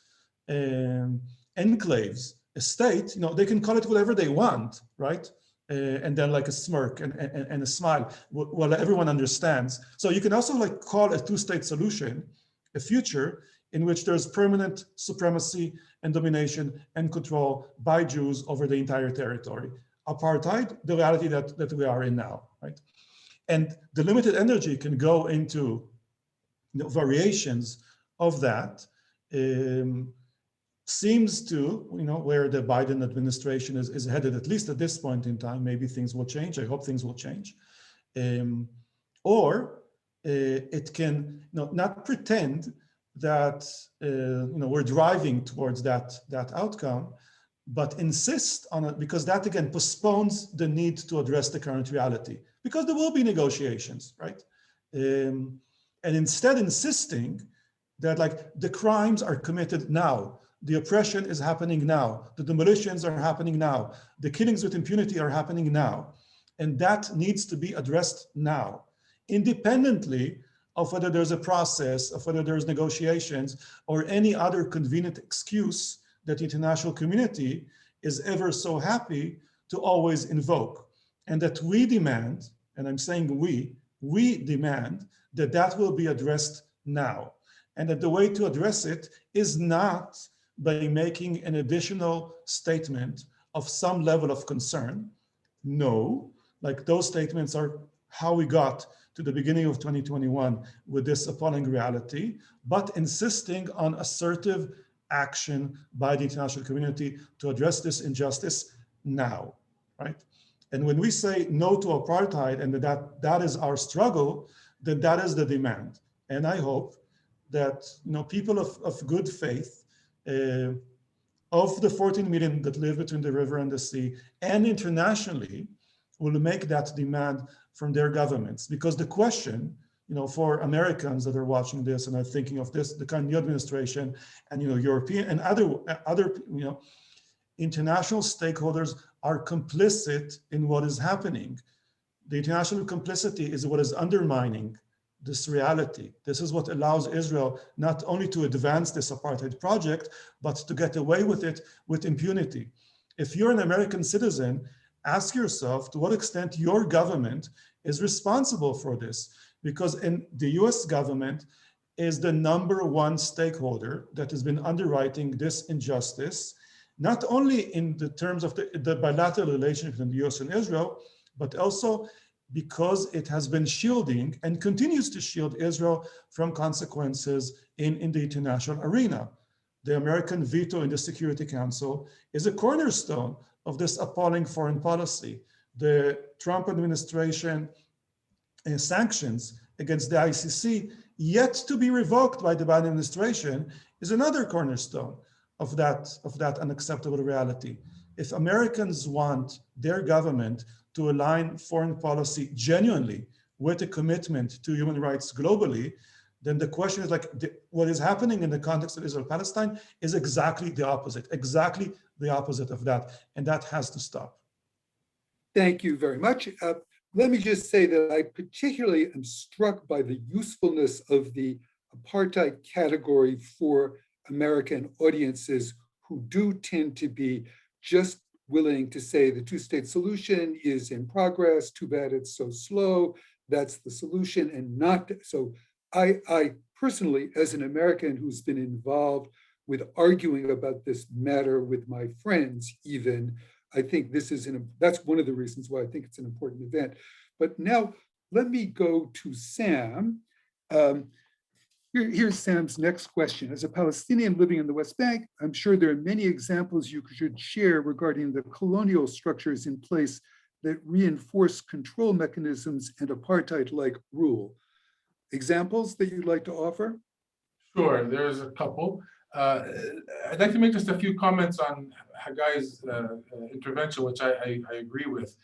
enclaves a state, they can call it whatever they want, right? And then like a smirk and a smile, well, everyone understands. So you can also call a two-state solution a future in which there's permanent supremacy and domination and control by Jews over the entire territory. Apartheid, the reality that we are in now, right? And the limited energy can go into variations of that. Seems to, where the Biden administration is headed, at least at this point in time. Maybe things will change. I hope things will change. Or it can not pretend that we're driving towards that outcome, but insist on it, because that again postpones the need to address the current reality, because there will be negotiations, right? And instead insisting that the crimes are committed now, the oppression is happening now, the demolitions are happening now, the killings with impunity are happening now, and that needs to be addressed now, independently of whether there's a process, of whether there's negotiations, or any other convenient excuse that the international community is ever so happy to always invoke. And that we demand, and I'm saying we demand that will be addressed now. And that the way to address it is not by making an additional statement of some level of concern. No, those statements are how we got to the beginning of 2021 with this appalling reality, but insisting on assertive action by the international community to address this injustice now, right? And when we say no to apartheid and that is our struggle, then that is the demand. And I hope that people of good faith, of the 14 million that live between the river and the sea, and internationally, will make that demand from their governments. Because the question, for Americans that are watching this and are thinking of this, the current new administration and European and other international stakeholders are complicit in what is happening. The international complicity is what is undermining this reality. This is what allows Israel not only to advance this apartheid project, but to get away with it with impunity. If you're an American citizen, ask yourself to what extent your government is responsible for this, because in the US government is the #1 stakeholder that has been underwriting this injustice, not only in the terms of the bilateral relationship between the US and Israel, but also because it has been shielding and continues to shield Israel from consequences in the international arena. The American veto in the Security Council is a cornerstone of this appalling foreign policy. The Trump administration sanctions against the ICC, yet to be revoked by the Biden administration, is another cornerstone of that unacceptable reality. If Americans want their government to align foreign policy genuinely with a commitment to human rights globally, then the question is what is happening in the context of Israel-Palestine is exactly the opposite of that, and that has to stop. Thank you very much. Let me just say that I particularly am struck by the usefulness of the apartheid category for American audiences who do tend to be just willing to say the two-state solution is in progress, too bad it's so slow, that's the solution, and not so. I personally, as an American who's been involved with arguing about this matter with my friends even, I think that's one of the reasons why I think it's an important event. But now let me go to Sam. Here's Sam's next question. As a Palestinian living in the West Bank, I'm sure there are many examples you should share regarding the colonial structures in place that reinforce control mechanisms and apartheid-like rule. Examples that you'd like to offer? Sure, there's a couple. I'd like to make just a few comments on Hagai's intervention, which I agree with.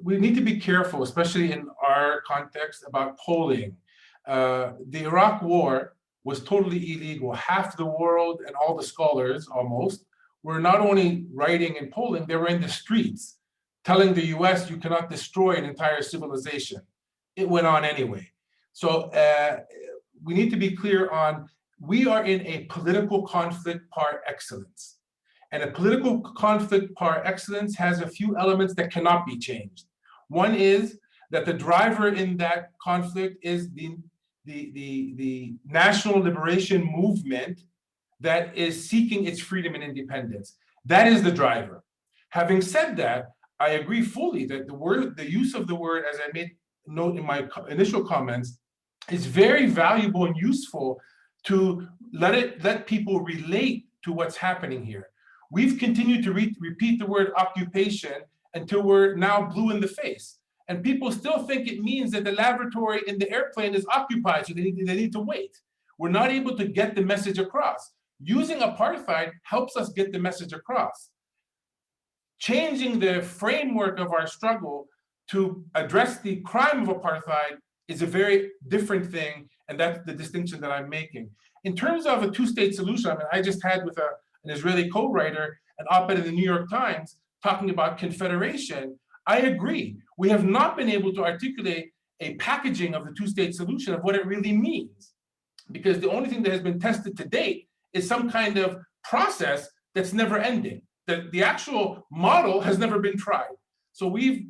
We need to be careful, especially in our context, about polling. The Iraq War was totally illegal. Half the world and all the scholars, almost, were not only writing and polling, they were in the streets, telling the US you cannot destroy an entire civilization. It went on anyway. So we need to be clear on, we are in a political conflict par excellence. And a political conflict par excellence has a few elements that cannot be changed. One is that the driver in that conflict is the national liberation movement that is seeking its freedom and independence. That is the driver. Having said that, I agree fully that the use of the word, as I made note in my initial comments, is very valuable and useful to let people relate to what's happening here. We've continued to repeat the word occupation until we're now blue in the face. And people still think it means that the lavatory in the airplane is occupied, so they need to wait. We're not able to get the message across. Using apartheid helps us get the message across. Changing the framework of our struggle to address the crime of apartheid is a very different thing, and that's the distinction that I'm making. In terms of a two-state solution, I mean, I just had with an Israeli co-writer an op-ed in the New York Times talking about confederation. I agree. We have not been able to articulate a packaging of the two-state solution of what it really means, because the only thing that has been tested to date is some kind of process that's never ending. The actual model has never been tried. So we've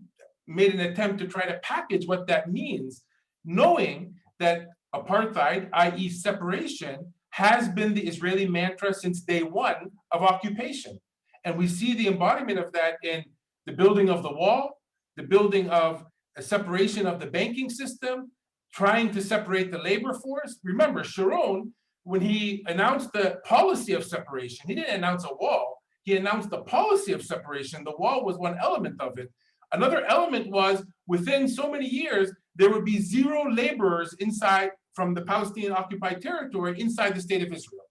made an attempt to try to package what that means, knowing that apartheid, i.e. separation, has been the Israeli mantra since day one of occupation. And we see the embodiment of that in the building of the wall, the building of a separation of the banking system, trying to separate the labor force. Remember, Sharon, when he announced the policy of separation, he didn't announce a wall. He announced the policy of separation. The wall was one element of it. Another element was, within so many years, there would be zero laborers inside from the Palestinian occupied territory inside the state of Israel.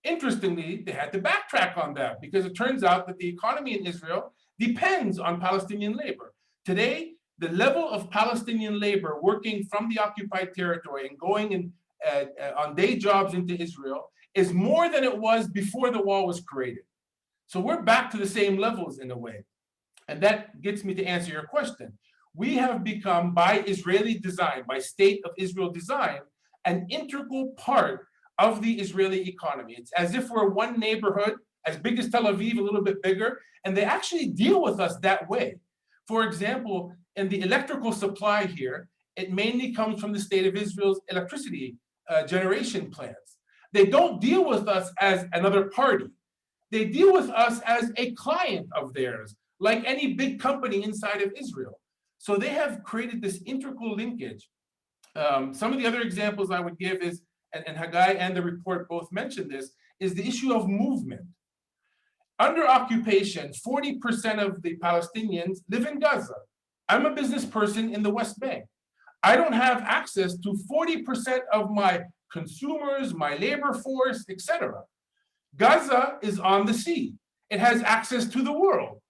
Interestingly, they had to backtrack on that because it turns out that the economy in Israel depends on Palestinian labor. Today, the level of Palestinian labor working from the occupied territory and going in, on day jobs into Israel is more than it was before the wall was created. So we're back to the same levels in a way. And that gets me to answer your question. We have become, by Israeli design, by State of Israel design, an integral part of the Israeli economy. It's as if we're one neighborhood, as big as Tel Aviv, a little bit bigger, and they actually deal with us that way. For example, in the electrical supply here, it mainly comes from the State of Israel's electricity generation plants. They don't deal with us as another party. They deal with us as a client of theirs, like any big company inside of Israel. So they have created this integral linkage. Some of the other examples I would give is, and Hagai and the report both mentioned this, is the issue of movement. Under occupation, 40% of the Palestinians live in Gaza. I'm a business person in the West Bank. I don't have access to 40% of my consumers, my labor force, etc. Gaza is on the sea. It has access to the world.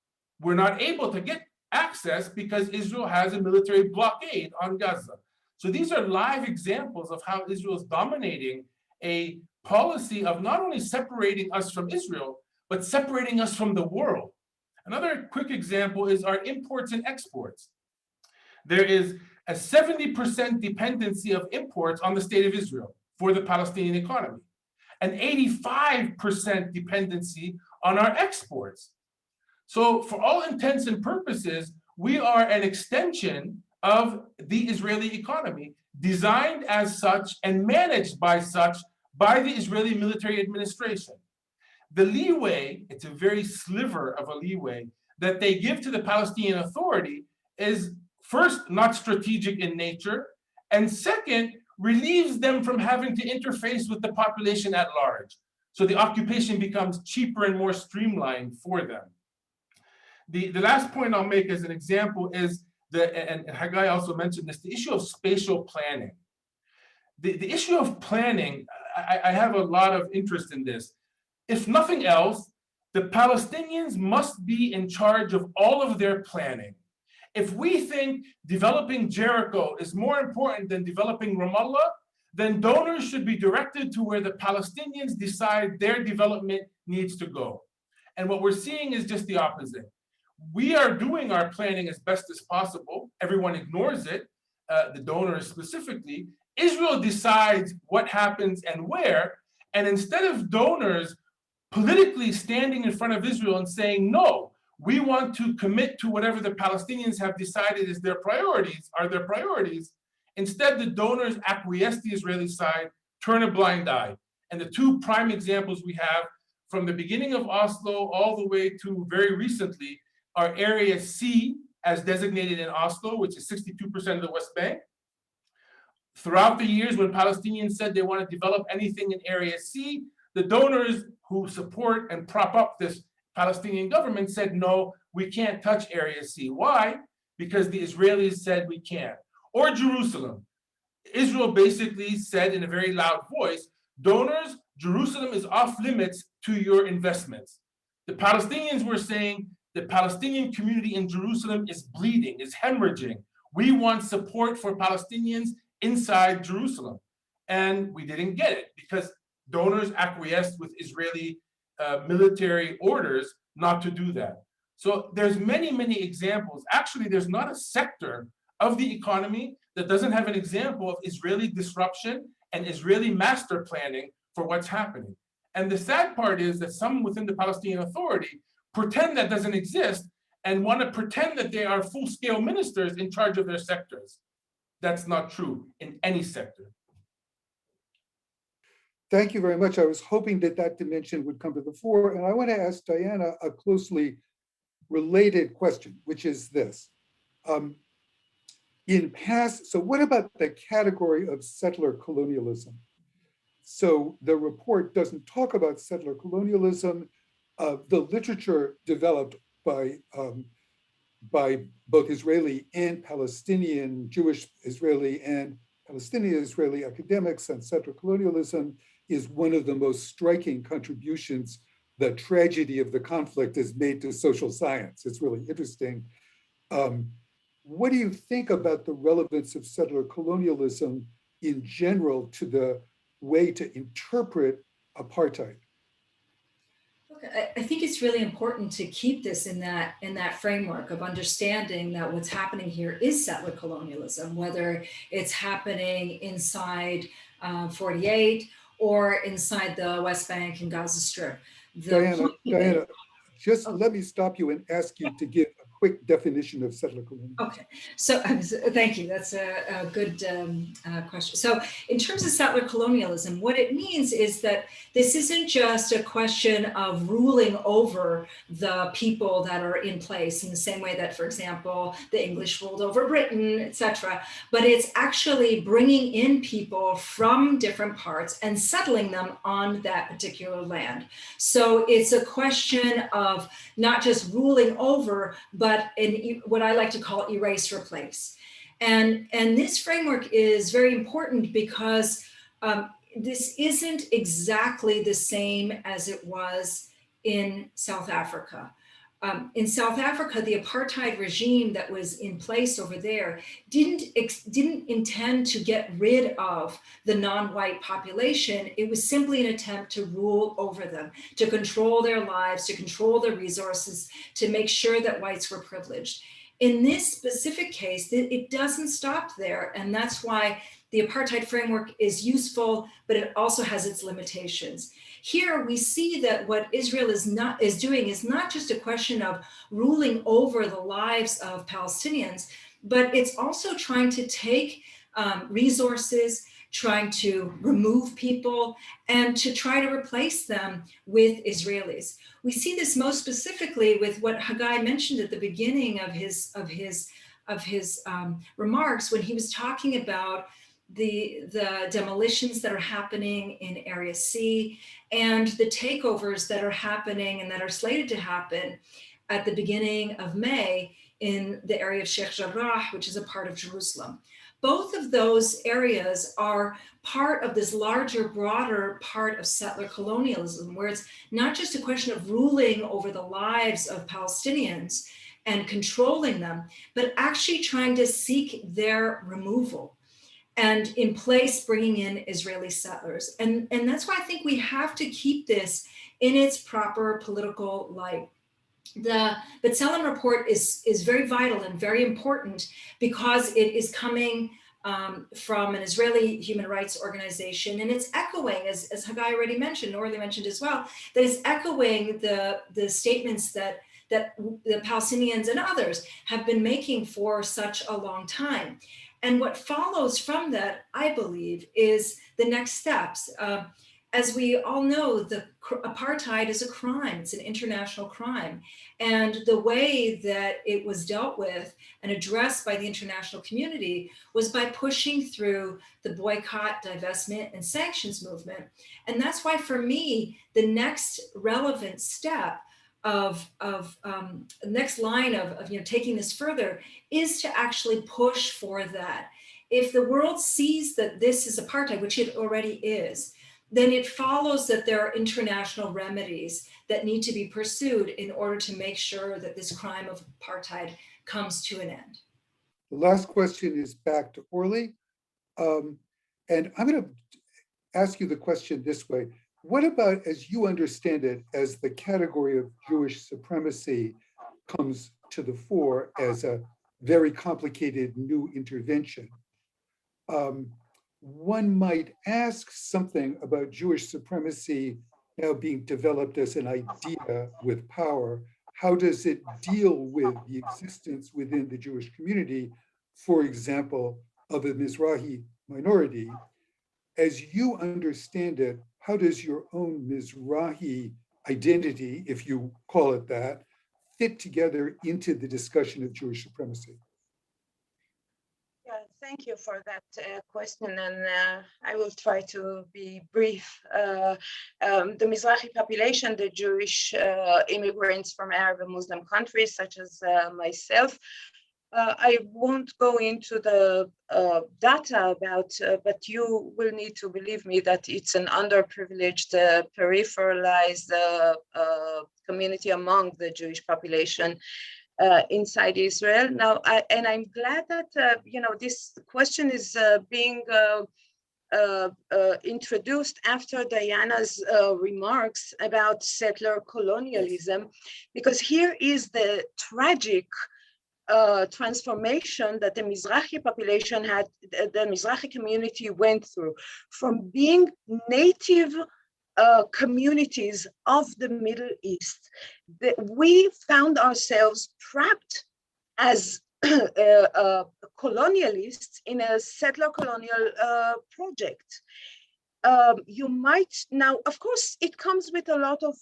We're not able to get access because Israel has a military blockade on Gaza. So these are live examples of how Israel is dominating a policy of not only separating us from Israel, but separating us from the world. Another quick example is our imports and exports. There is a 70% dependency of imports on the state of Israel for the Palestinian economy, an 85% dependency on our exports. So for all intents and purposes, we are an extension of the Israeli economy, designed as such and managed by such by the Israeli military administration. The leeway, it's a very sliver of a leeway, that they give to the Palestinian Authority is first, not strategic in nature, and second, relieves them from having to interface with the population at large. So the occupation becomes cheaper and more streamlined for them. The last point I'll make as an example is and Hagai also mentioned this, the issue of spatial planning. The issue of planning, I have a lot of interest in this. If nothing else, the Palestinians must be in charge of all of their planning. If we think developing Jericho is more important than developing Ramallah, then donors should be directed to where the Palestinians decide their development needs to go. And what we're seeing is just the opposite. We are doing our planning as best as possible. Everyone ignores it, the donors specifically. Israel decides what happens and where. And instead of donors politically standing in front of Israel and saying, no, we want to commit to whatever the Palestinians have decided is their priorities, instead the donors acquiesce the Israeli side, turn a blind eye. And the two prime examples we have from the beginning of Oslo all the way to very recently are Area C, as designated in Oslo, which is 62% of the West Bank. Throughout the years, when Palestinians said they want to develop anything in Area C, the donors who support and prop up this Palestinian government said, no, we can't touch Area C. Why? Because the Israelis said we can't. Or Jerusalem. Israel basically said in a very loud voice, donors, Jerusalem is off limits to your investments. The Palestinians were saying the Palestinian community in Jerusalem is bleeding, is hemorrhaging. We want support for Palestinians inside Jerusalem. And we didn't get it because donors acquiesced with Israeli military orders not to do that. So there's many, many examples. Actually, there's not a sector of the economy that doesn't have an example of Israeli disruption and Israeli master planning for what's happening. And the sad part is that some within the Palestinian Authority pretend that doesn't exist and want to pretend that they are full-scale ministers in charge of their sectors. That's not true in any sector. Thank you very much. I was hoping that that dimension would come to the fore. And I want to ask Diana a closely related question, which is this. So what about the category of settler colonialism? So the report doesn't talk about settler colonialism. The literature developed by both Israeli and Palestinian, Jewish Israeli and Palestinian Israeli academics on settler colonialism is one of the most striking contributions the tragedy of the conflict has made to social science. It's really interesting. What do you think about the relevance of settler colonialism in general to the way to interpret apartheid? I think it's really important to keep this in that framework of understanding that what's happening here is settler colonialism, whether it's happening inside 48 or inside the West Bank and Gaza Strip. Diana, just let me stop you and ask you to give a quick definition of settler colonialism. Okay, so thank you. That's a good question. So in terms of settler colonialism, what it means is that this isn't just a question of ruling over the people that are in place in the same way that, for example, the English ruled over Britain, etc. But it's actually bringing in people from different parts and settling them on that particular land. So it's a question of not just ruling over, but in what I like to call erase, replace. And this framework is very important because this isn't exactly the same as it was in South Africa. In South Africa, the apartheid regime that was in place over there didn't intend to get rid of the non-white population. It was simply an attempt to rule over them, to control their lives, to control their resources, to make sure that whites were privileged. In this specific case, it doesn't stop there. And that's why the apartheid framework is useful, but it also has its limitations. Here we see that what Israel is doing is not just a question of ruling over the lives of Palestinians, but it's also trying to take resources, trying to remove people, and to try to replace them with Israelis. We see this most specifically with what Hagai mentioned at the beginning of his remarks when he was talking about the demolitions that are happening in Area C and the takeovers that are happening and that are slated to happen at the beginning of May in the area of Sheikh Jarrah, which is a part of Jerusalem. Both of those areas are part of this larger, broader part of settler colonialism, where it's not just a question of ruling over the lives of Palestinians and controlling them, but actually trying to seek their removal and in place bringing in Israeli settlers. And that's why I think we have to keep this in its proper political light. The B'Tselem report is very vital and very important because it is coming from an Israeli human rights organization, and it's echoing, as Hagai already mentioned, Orly mentioned as well, that is echoing the statements that the Palestinians and others have been making for such a long time. And what follows from that, I believe, is the next steps. As we all know, the apartheid is a crime. It's an international crime. And the way that it was dealt with and addressed by the international community was by pushing through the boycott, divestment, and sanctions movement. And that's why, for me, the next relevant step next line of taking this further is to actually push for that. If the world sees that this is apartheid, which it already is, then it follows that there are international remedies that need to be pursued in order to make sure that this crime of apartheid comes to an end. The last question is back to Orly. And I'm going to ask you the question this way. What about, as you understand it, as the category of Jewish supremacy comes to the fore as a very complicated new intervention? One might ask something about Jewish supremacy now being developed as an idea with power. How does it deal with the existence within the Jewish community, for example, of a Mizrahi minority? As you understand it, how does your own Mizrahi identity, if you call it that, fit together into the discussion of Jewish supremacy? Yeah, thank you for that question, and I will try to be brief. The Mizrahi population, the Jewish immigrants from Arab and Muslim countries, such as myself, I won't go into the data about, but you will need to believe me that it's an underprivileged, peripheralized community among the Jewish population inside Israel. Now, I'm glad that this question is being introduced after Diana's remarks about settler colonialism, because here is the tragic transformation that the Mizrahi population had, the Mizrahi community went through, from being native communities of the Middle East. We found ourselves trapped as colonialists in a settler colonial project. You might now, of course, it comes with a lot of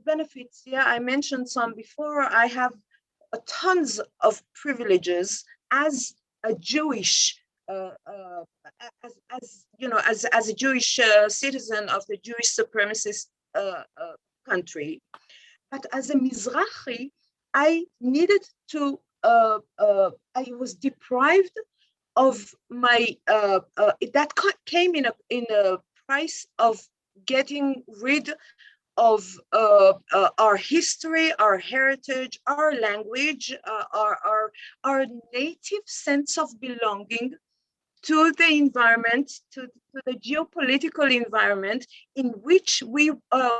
benefits. Yeah, I mentioned some before. I have tons of privileges as a Jewish, as a Jewish citizen of the Jewish supremacist country. But as a Mizrahi, I needed to, I was deprived of my, that came in a price of getting rid of our history, our heritage, our language, our native sense of belonging to the environment, to the geopolitical environment in which we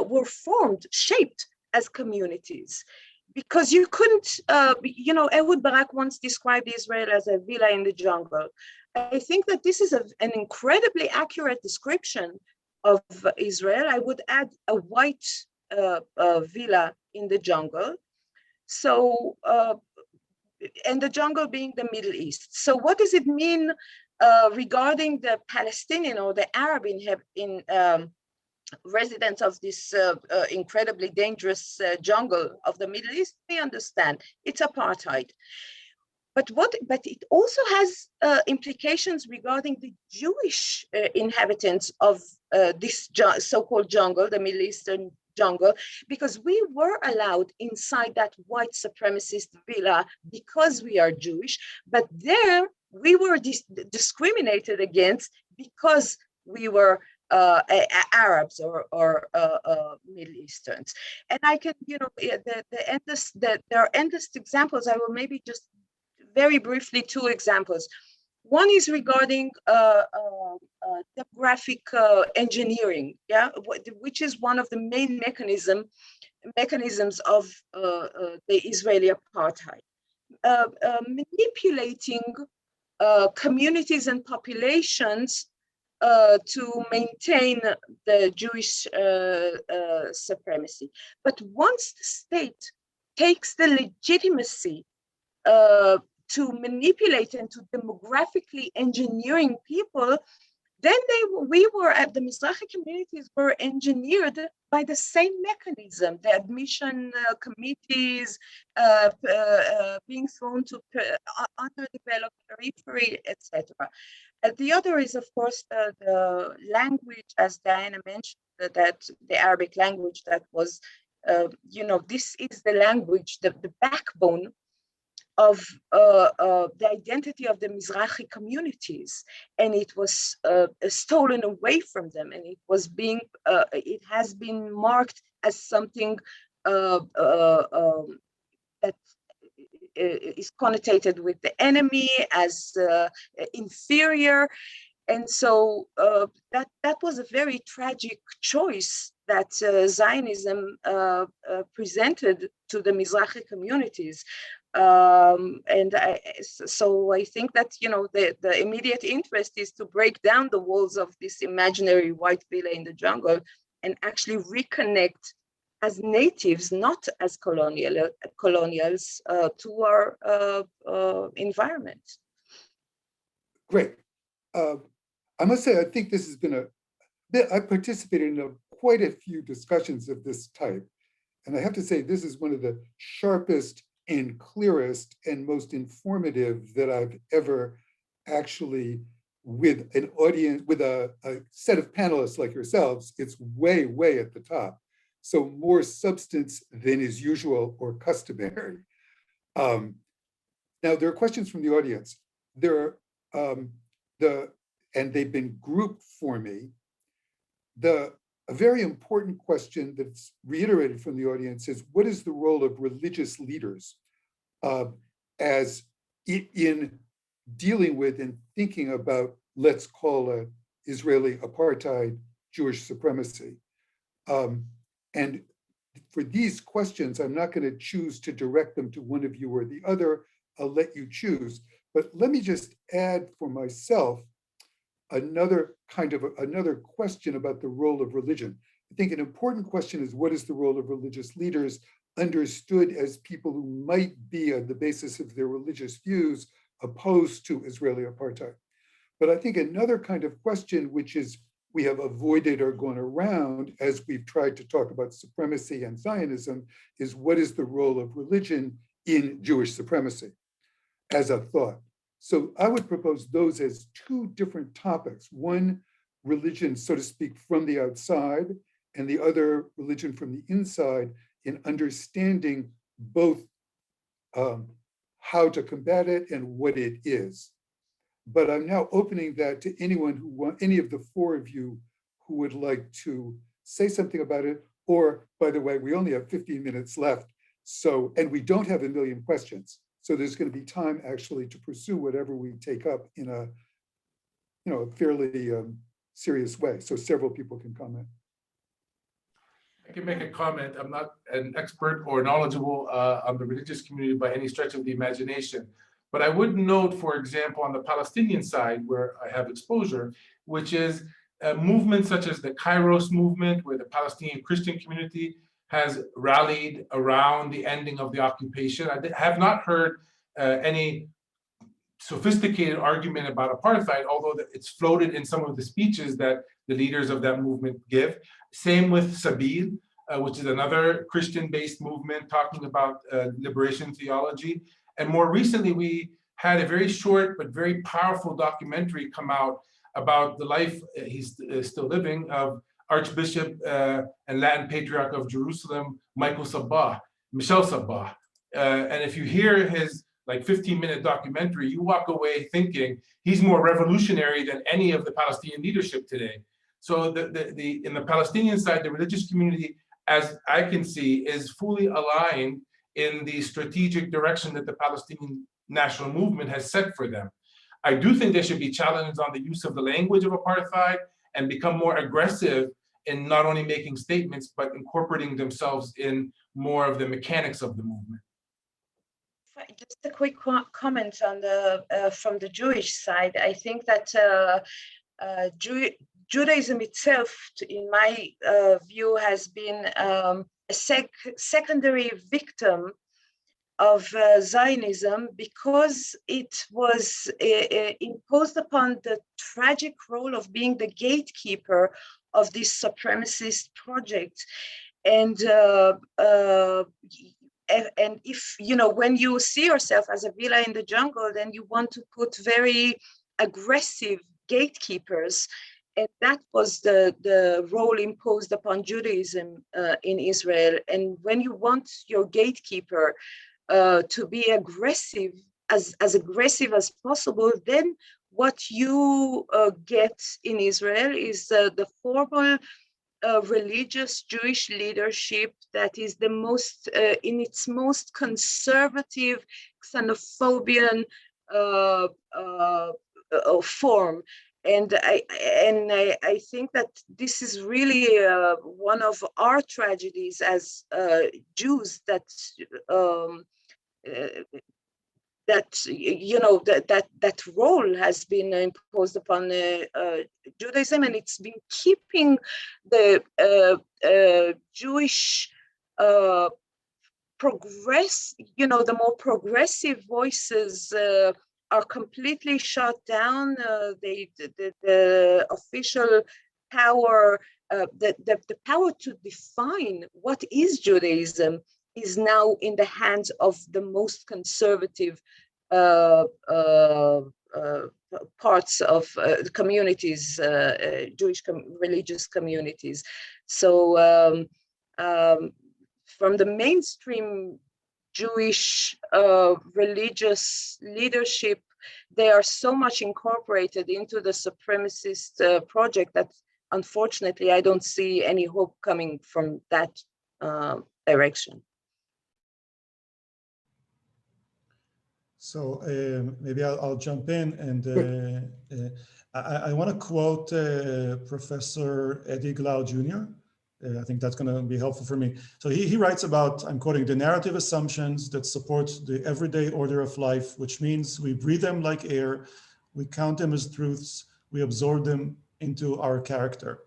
were formed, shaped as communities. Because you couldn't, Ehud Barak once described Israel as a villa in the jungle. I think that this is an incredibly accurate description of Israel. I would add a white villa in the jungle. So, and the jungle being the Middle East. So what does it mean regarding the Palestinian or the Arab residents of this incredibly dangerous jungle of the Middle East? We understand it's apartheid. But it also has implications regarding the Jewish inhabitants of this so-called jungle, the Middle Eastern jungle, because we were allowed inside that white supremacist villa because we are Jewish, but there we were discriminated against because we were Arabs or Middle Easterns. And I can, there are endless examples. I will maybe just very briefly two examples. One is regarding demographic engineering, which is one of the main mechanisms of the Israeli apartheid. Manipulating communities and populations to maintain the Jewish supremacy. But once the state takes the legitimacy to manipulate and to demographically engineering people, then we were at the Mizrahi communities were engineered by the same mechanism, the admission committees being thrown to underdeveloped periphery, etc. The other is, of course, the language, as Diana mentioned, that the Arabic language that was, this is the language, the backbone of the identity of the Mizrahi communities, and it was stolen away from them, and it was being, it has been marked as something that is connotated with the enemy, as inferior, and so that was a very tragic choice that Zionism presented to the Mizrahi communities. So I think that, the immediate interest is to break down the walls of this imaginary white villa in the jungle and actually reconnect as natives, not as colonials, to our environment. Great. I must say, I think this has been I participated in quite a few discussions of this type. And I have to say, this is one of the sharpest and clearest and most informative that I've ever actually, with an audience, with a set of panelists like yourselves, it's way, way at the top. So more substance than is usual or customary. Now, there are questions from the audience. There are, and they've been grouped for me. A very important question that's reiterated from the audience is, what is the role of religious leaders as in dealing with and thinking about, let's call it Israeli apartheid, Jewish supremacy? And for these questions, I'm not going to choose to direct them to one of you or the other. I'll let you choose. But let me just add for myself another question about the role of religion. I think an important question is, what is the role of religious leaders, understood as people who might be, on the basis of their religious views, opposed to Israeli apartheid? But I think another kind of question, which is we have avoided or gone around as we've tried to talk about supremacy and Zionism, is what is the role of religion in Jewish supremacy as a thought? So I would propose those as two different topics. One, religion, so to speak, from the outside, and the other, religion from the inside, in understanding both how to combat it and what it is. But I'm now opening that to anyone who any of the four of you who would like to say something about it. Or, by the way, we only have 15 minutes left, so, and we don't have a million questions. So there's going to be time actually to pursue whatever we take up in a fairly serious way. So several people can comment. I can make a comment. I'm not an expert or knowledgeable on the religious community by any stretch of the imagination. But I would note, for example, on the Palestinian side, where I have exposure, which is movements such as the Kairos movement, where the Palestinian Christian community has rallied around the ending of the occupation. I have not heard any sophisticated argument about apartheid, although it's floated in some of the speeches that the leaders of that movement give. Same with Sabil, which is another Christian-based movement talking about liberation theology. And more recently, we had a very short but very powerful documentary come out about the life he's still living of Archbishop and Latin Patriarch of Jerusalem, Michel Sabah. And if you hear his like 15-minute documentary, you walk away thinking he's more revolutionary than any of the Palestinian leadership today. So in the Palestinian side, the religious community, as I can see, is fully aligned in the strategic direction that the Palestinian national movement has set for them. I do think they should be challenged on the use of the language of apartheid and become more aggressive in not only making statements, but incorporating themselves in more of the mechanics of the movement. Just a quick comment on from the Jewish side. I think that Judaism itself, in my view, has been a secondary victim of Zionism because it was imposed upon the tragic role of being the gatekeeper of this supremacist project. And if, you know, when you see yourself as a villa in the jungle, then you want to put very aggressive gatekeepers. And that was the role imposed upon Judaism in Israel. And when you want your gatekeeper to be aggressive, as aggressive as possible, then what you get in Israel is the formal religious Jewish leadership that is the most, in its most conservative, xenophobian form. And I think that this is really one of our tragedies as Jews, that you know, that role has been imposed upon Judaism, and it's been keeping the Jewish you know, the more progressive voices are completely shut down. The official power, the power to define what is Judaism is now in the hands of the most conservative parts of the communities, Jewish religious communities. So from the mainstream Jewish religious leadership, they are so much incorporated into the supremacist project that unfortunately I don't see any hope coming from that direction. So maybe I'll jump in, and I want to quote Professor Eddie Glau Jr. I think that's going to be helpful for me. So he writes about, I'm quoting, the narrative assumptions that support the everyday order of life, which means we breathe them like air, we count them as truths, we absorb them into our character.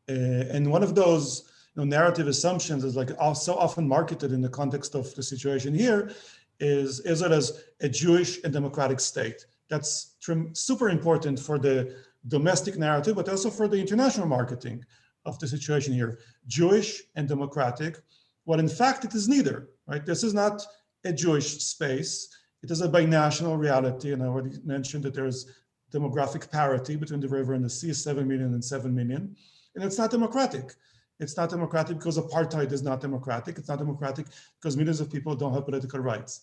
And one of those narrative assumptions is like so often marketed in the context of the situation here is Israel as a Jewish and democratic state. That's super important for the domestic narrative, but also for the international marketing of the situation here. Jewish and democratic, well, in fact, it is neither, right? This is not a Jewish space. It is a binational reality. And I already mentioned that there's demographic parity between the river and the sea, 7 million and 7 million. And it's not democratic. It's not democratic because apartheid is not democratic. It's not democratic because millions of people don't have political rights.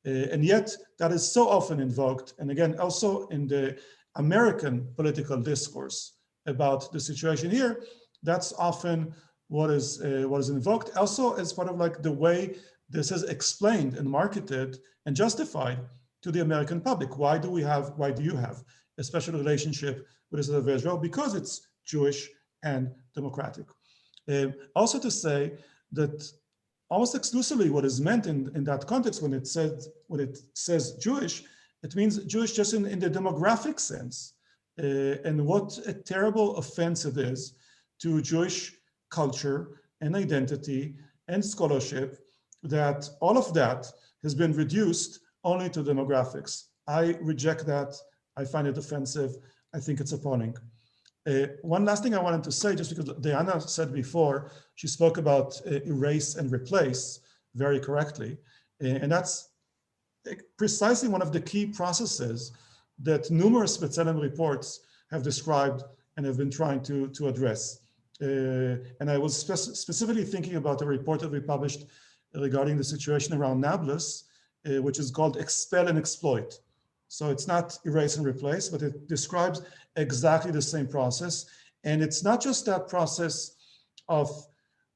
And yet that is so often invoked. And again, also in the American political discourse about the situation here, that's often what is invoked. Also as part of like the way this is explained and marketed and justified to the American public. Why do you have a special relationship with the state of Israel? Because it's Jewish and democratic. Also to say that almost exclusively what is meant in that context when it says Jewish, it means Jewish just in the demographic sense. And what a terrible offense it is to Jewish culture and identity and scholarship that all of that has been reduced only to demographics. I reject that. I find it offensive. I think it's appalling. One last thing I wanted to say, just because Diana said before, she spoke about erase and replace very correctly. And that's precisely one of the key processes that numerous B'Tselem reports have described and have been trying to address. And I was specifically thinking about a report that we published regarding the situation around Nablus, which is called Expel and Exploit. So it's not erase and replace, but it describes exactly the same process. And it's not just that process of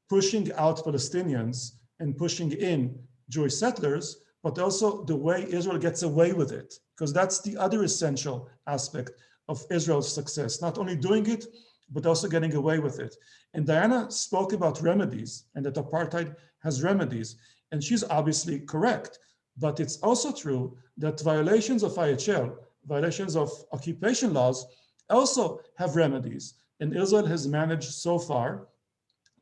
pushing out Palestinians and pushing in Jewish settlers, but also the way Israel gets away with it, because that's the other essential aspect of Israel's success, not only doing it, but also getting away with it. And Diana spoke about remedies and that apartheid has remedies, and she's obviously correct. But it's also true that violations of IHL, violations of occupation laws, also have remedies. And Israel has managed so far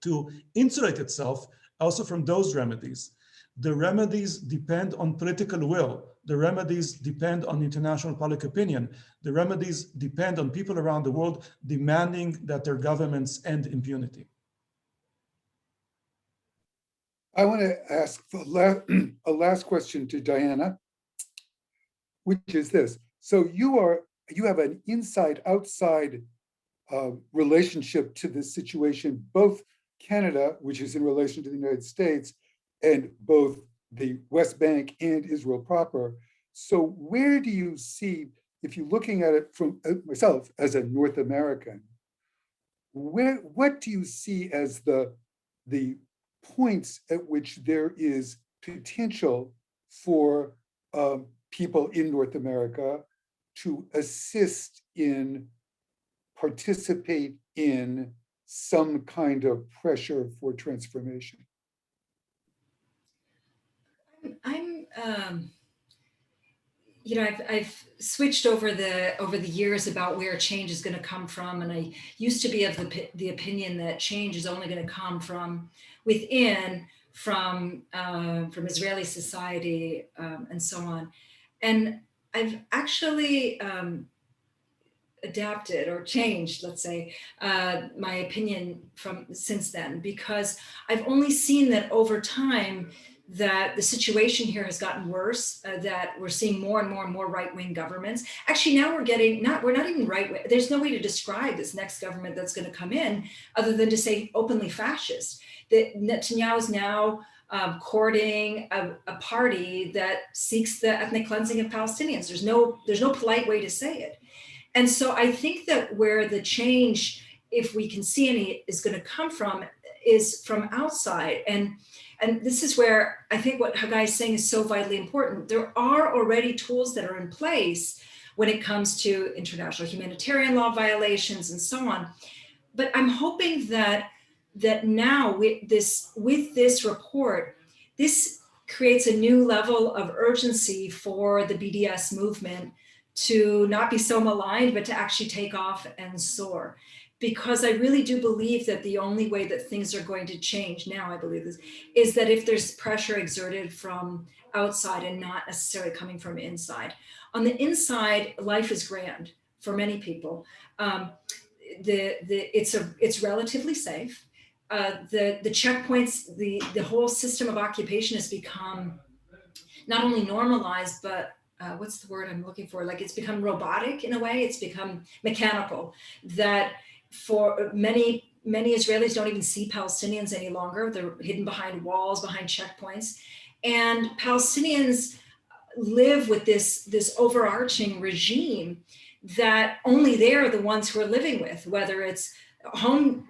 to insulate itself also from those remedies. The remedies depend on political will. The remedies depend on international public opinion. The remedies depend on people around the world demanding that their governments end impunity. I want to ask a last question to Diana, which is this. So you have an inside-outside relationship to this situation, both Canada, which is in relation to the United States, and both the West Bank and Israel proper. So where do you see, if you're looking at it from myself as a North American, what do you see as the points at which there is potential for people in North America to assist in, participate in some kind of pressure for transformation? I've switched over the years about where change is going to come from, and I used to be of the opinion that change is only going to come from within, from Israeli society, and so on. And I've actually adapted or changed, let's say, my opinion since then, because I've only seen that over time that the situation here has gotten worse, that we're seeing more and more right-wing governments. Actually, now we're not even right-wing. There's no way to describe this next government that's going to come in other than to say openly fascist. That Netanyahu is now courting a party that seeks the ethnic cleansing of Palestinians. There's no polite way to say it. And so I think that where the change, if we can see any, is going to come from is from outside. And this is where I think what Hagai is saying is so vitally important. There are already tools that are in place when it comes to international humanitarian law violations and so on. But I'm hoping that now with this report, this creates a new level of urgency for the BDS movement to not be so maligned, but to actually take off and soar. Because I really do believe that the only way that things are going to change now, I believe this, is that if there's pressure exerted from outside and not necessarily coming from inside. On the inside, life is grand for many people. It's relatively safe. The checkpoints, the whole system of occupation has become not only normalized, but what's the word I'm looking for? Like, it's become robotic in a way. It's become mechanical, that for many Israelis don't even see Palestinians any longer. They're hidden behind walls, behind checkpoints. And Palestinians live with this overarching regime that only they're the ones who are living with, whether it's home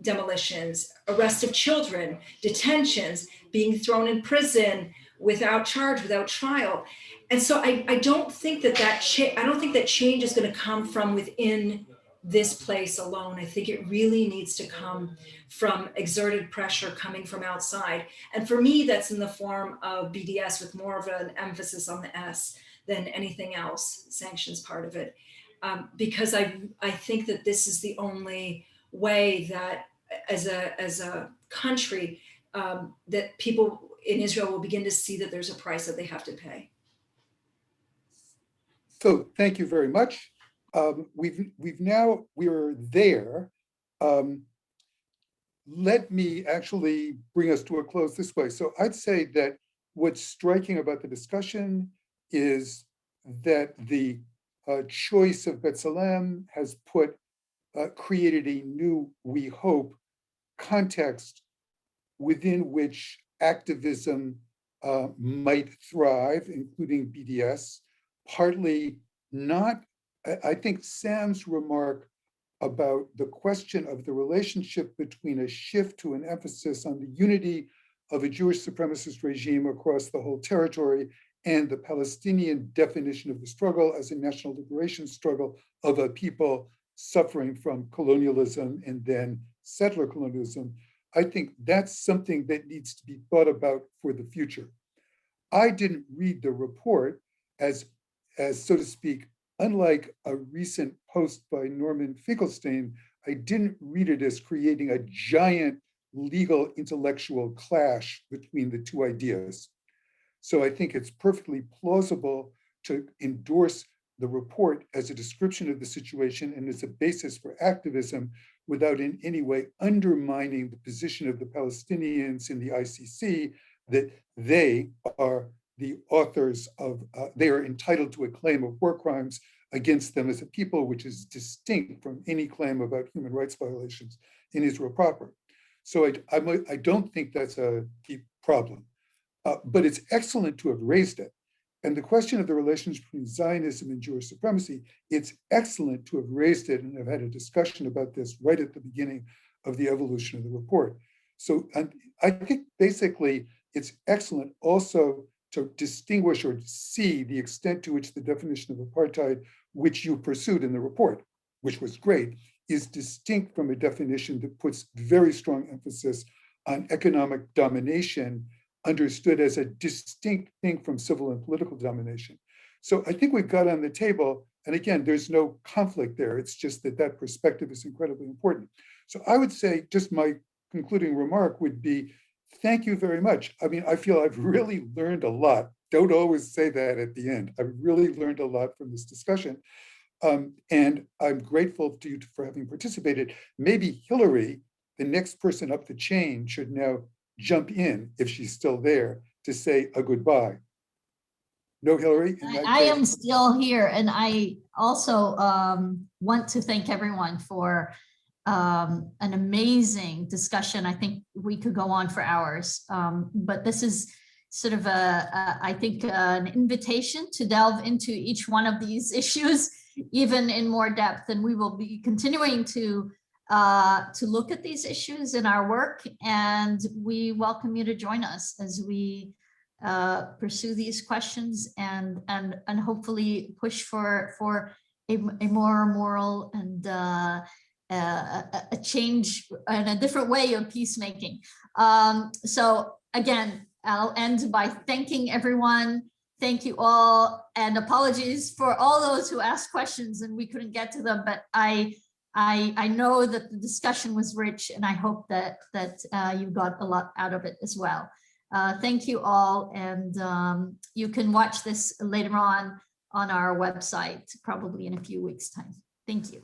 demolitions, arrest of children, detentions, being thrown in prison without charge, without trial. And so I don't think that change is going to come from within this place alone. I think it really needs to come from exerted pressure coming from outside. And for me, that's in the form of BDS with more of an emphasis on the S than anything else, sanctions part of it. Because I think that this is the only way that as a country, that people in Israel will begin to see that there's a price that they have to pay. So thank you very much. We're there. Let me actually bring us to a close this way. So I'd say that what's striking about the discussion is that the choice of B'Tselem has put created a new, we hope, context within which activism might thrive, including BDS, partly not. I think Sam's remark about the question of the relationship between a shift to an emphasis on the unity of a Jewish supremacist regime across the whole territory and the Palestinian definition of the struggle as a national liberation struggle of a people suffering from colonialism and then settler colonialism. I think that's something that needs to be thought about for the future. I didn't read the report as so to speak, unlike a recent post by Norman Finkelstein, I didn't read it as creating a giant legal intellectual clash between the two ideas. So I think it's perfectly plausible to endorse the report as a description of the situation and as a basis for activism without in any way undermining the position of the Palestinians in the ICC that they are the authors of, they are entitled to a claim of war crimes against them as a people, which is distinct from any claim about human rights violations in Israel proper. So I don't think that's a deep problem, but it's excellent to have raised it. And the question of the relations between Zionism and Jewish supremacy, it's excellent to have raised it and have had a discussion about this right at the beginning of the evolution of the report. So I think basically it's excellent also to distinguish or see the extent to which the definition of apartheid, which you pursued in the report, which was great, is distinct from a definition that puts very strong emphasis on economic domination, understood as a distinct thing from civil and political domination. So I think we've got on the table, and again, there's no conflict there. It's just that that perspective is incredibly important. So I would say just my concluding remark would be, thank you very much. I mean, I feel I've really learned a lot. Don't always say that at the end. I've really learned a lot from this discussion. And I'm grateful to you for having participated. Maybe Hillary, the next person up the chain, should now jump in, if she's still there, to say a goodbye. No, Hillary? I am still here. And I also want to thank everyone for an amazing discussion. I think we could go on for hours, but this is sort of I think an invitation to delve into each one of these issues even in more depth, and we will be continuing to look at these issues in our work, and we welcome you to join us as we pursue these questions and hopefully push for a more moral and a change and a different way of peacemaking. So again, I'll end by thanking everyone. Thank you all, and apologies for all those who asked questions and we couldn't get to them, but I know that the discussion was rich, and I hope that you got a lot out of it as well. Thank you all, and you can watch this later on our website, probably in a few weeks' time. Thank you.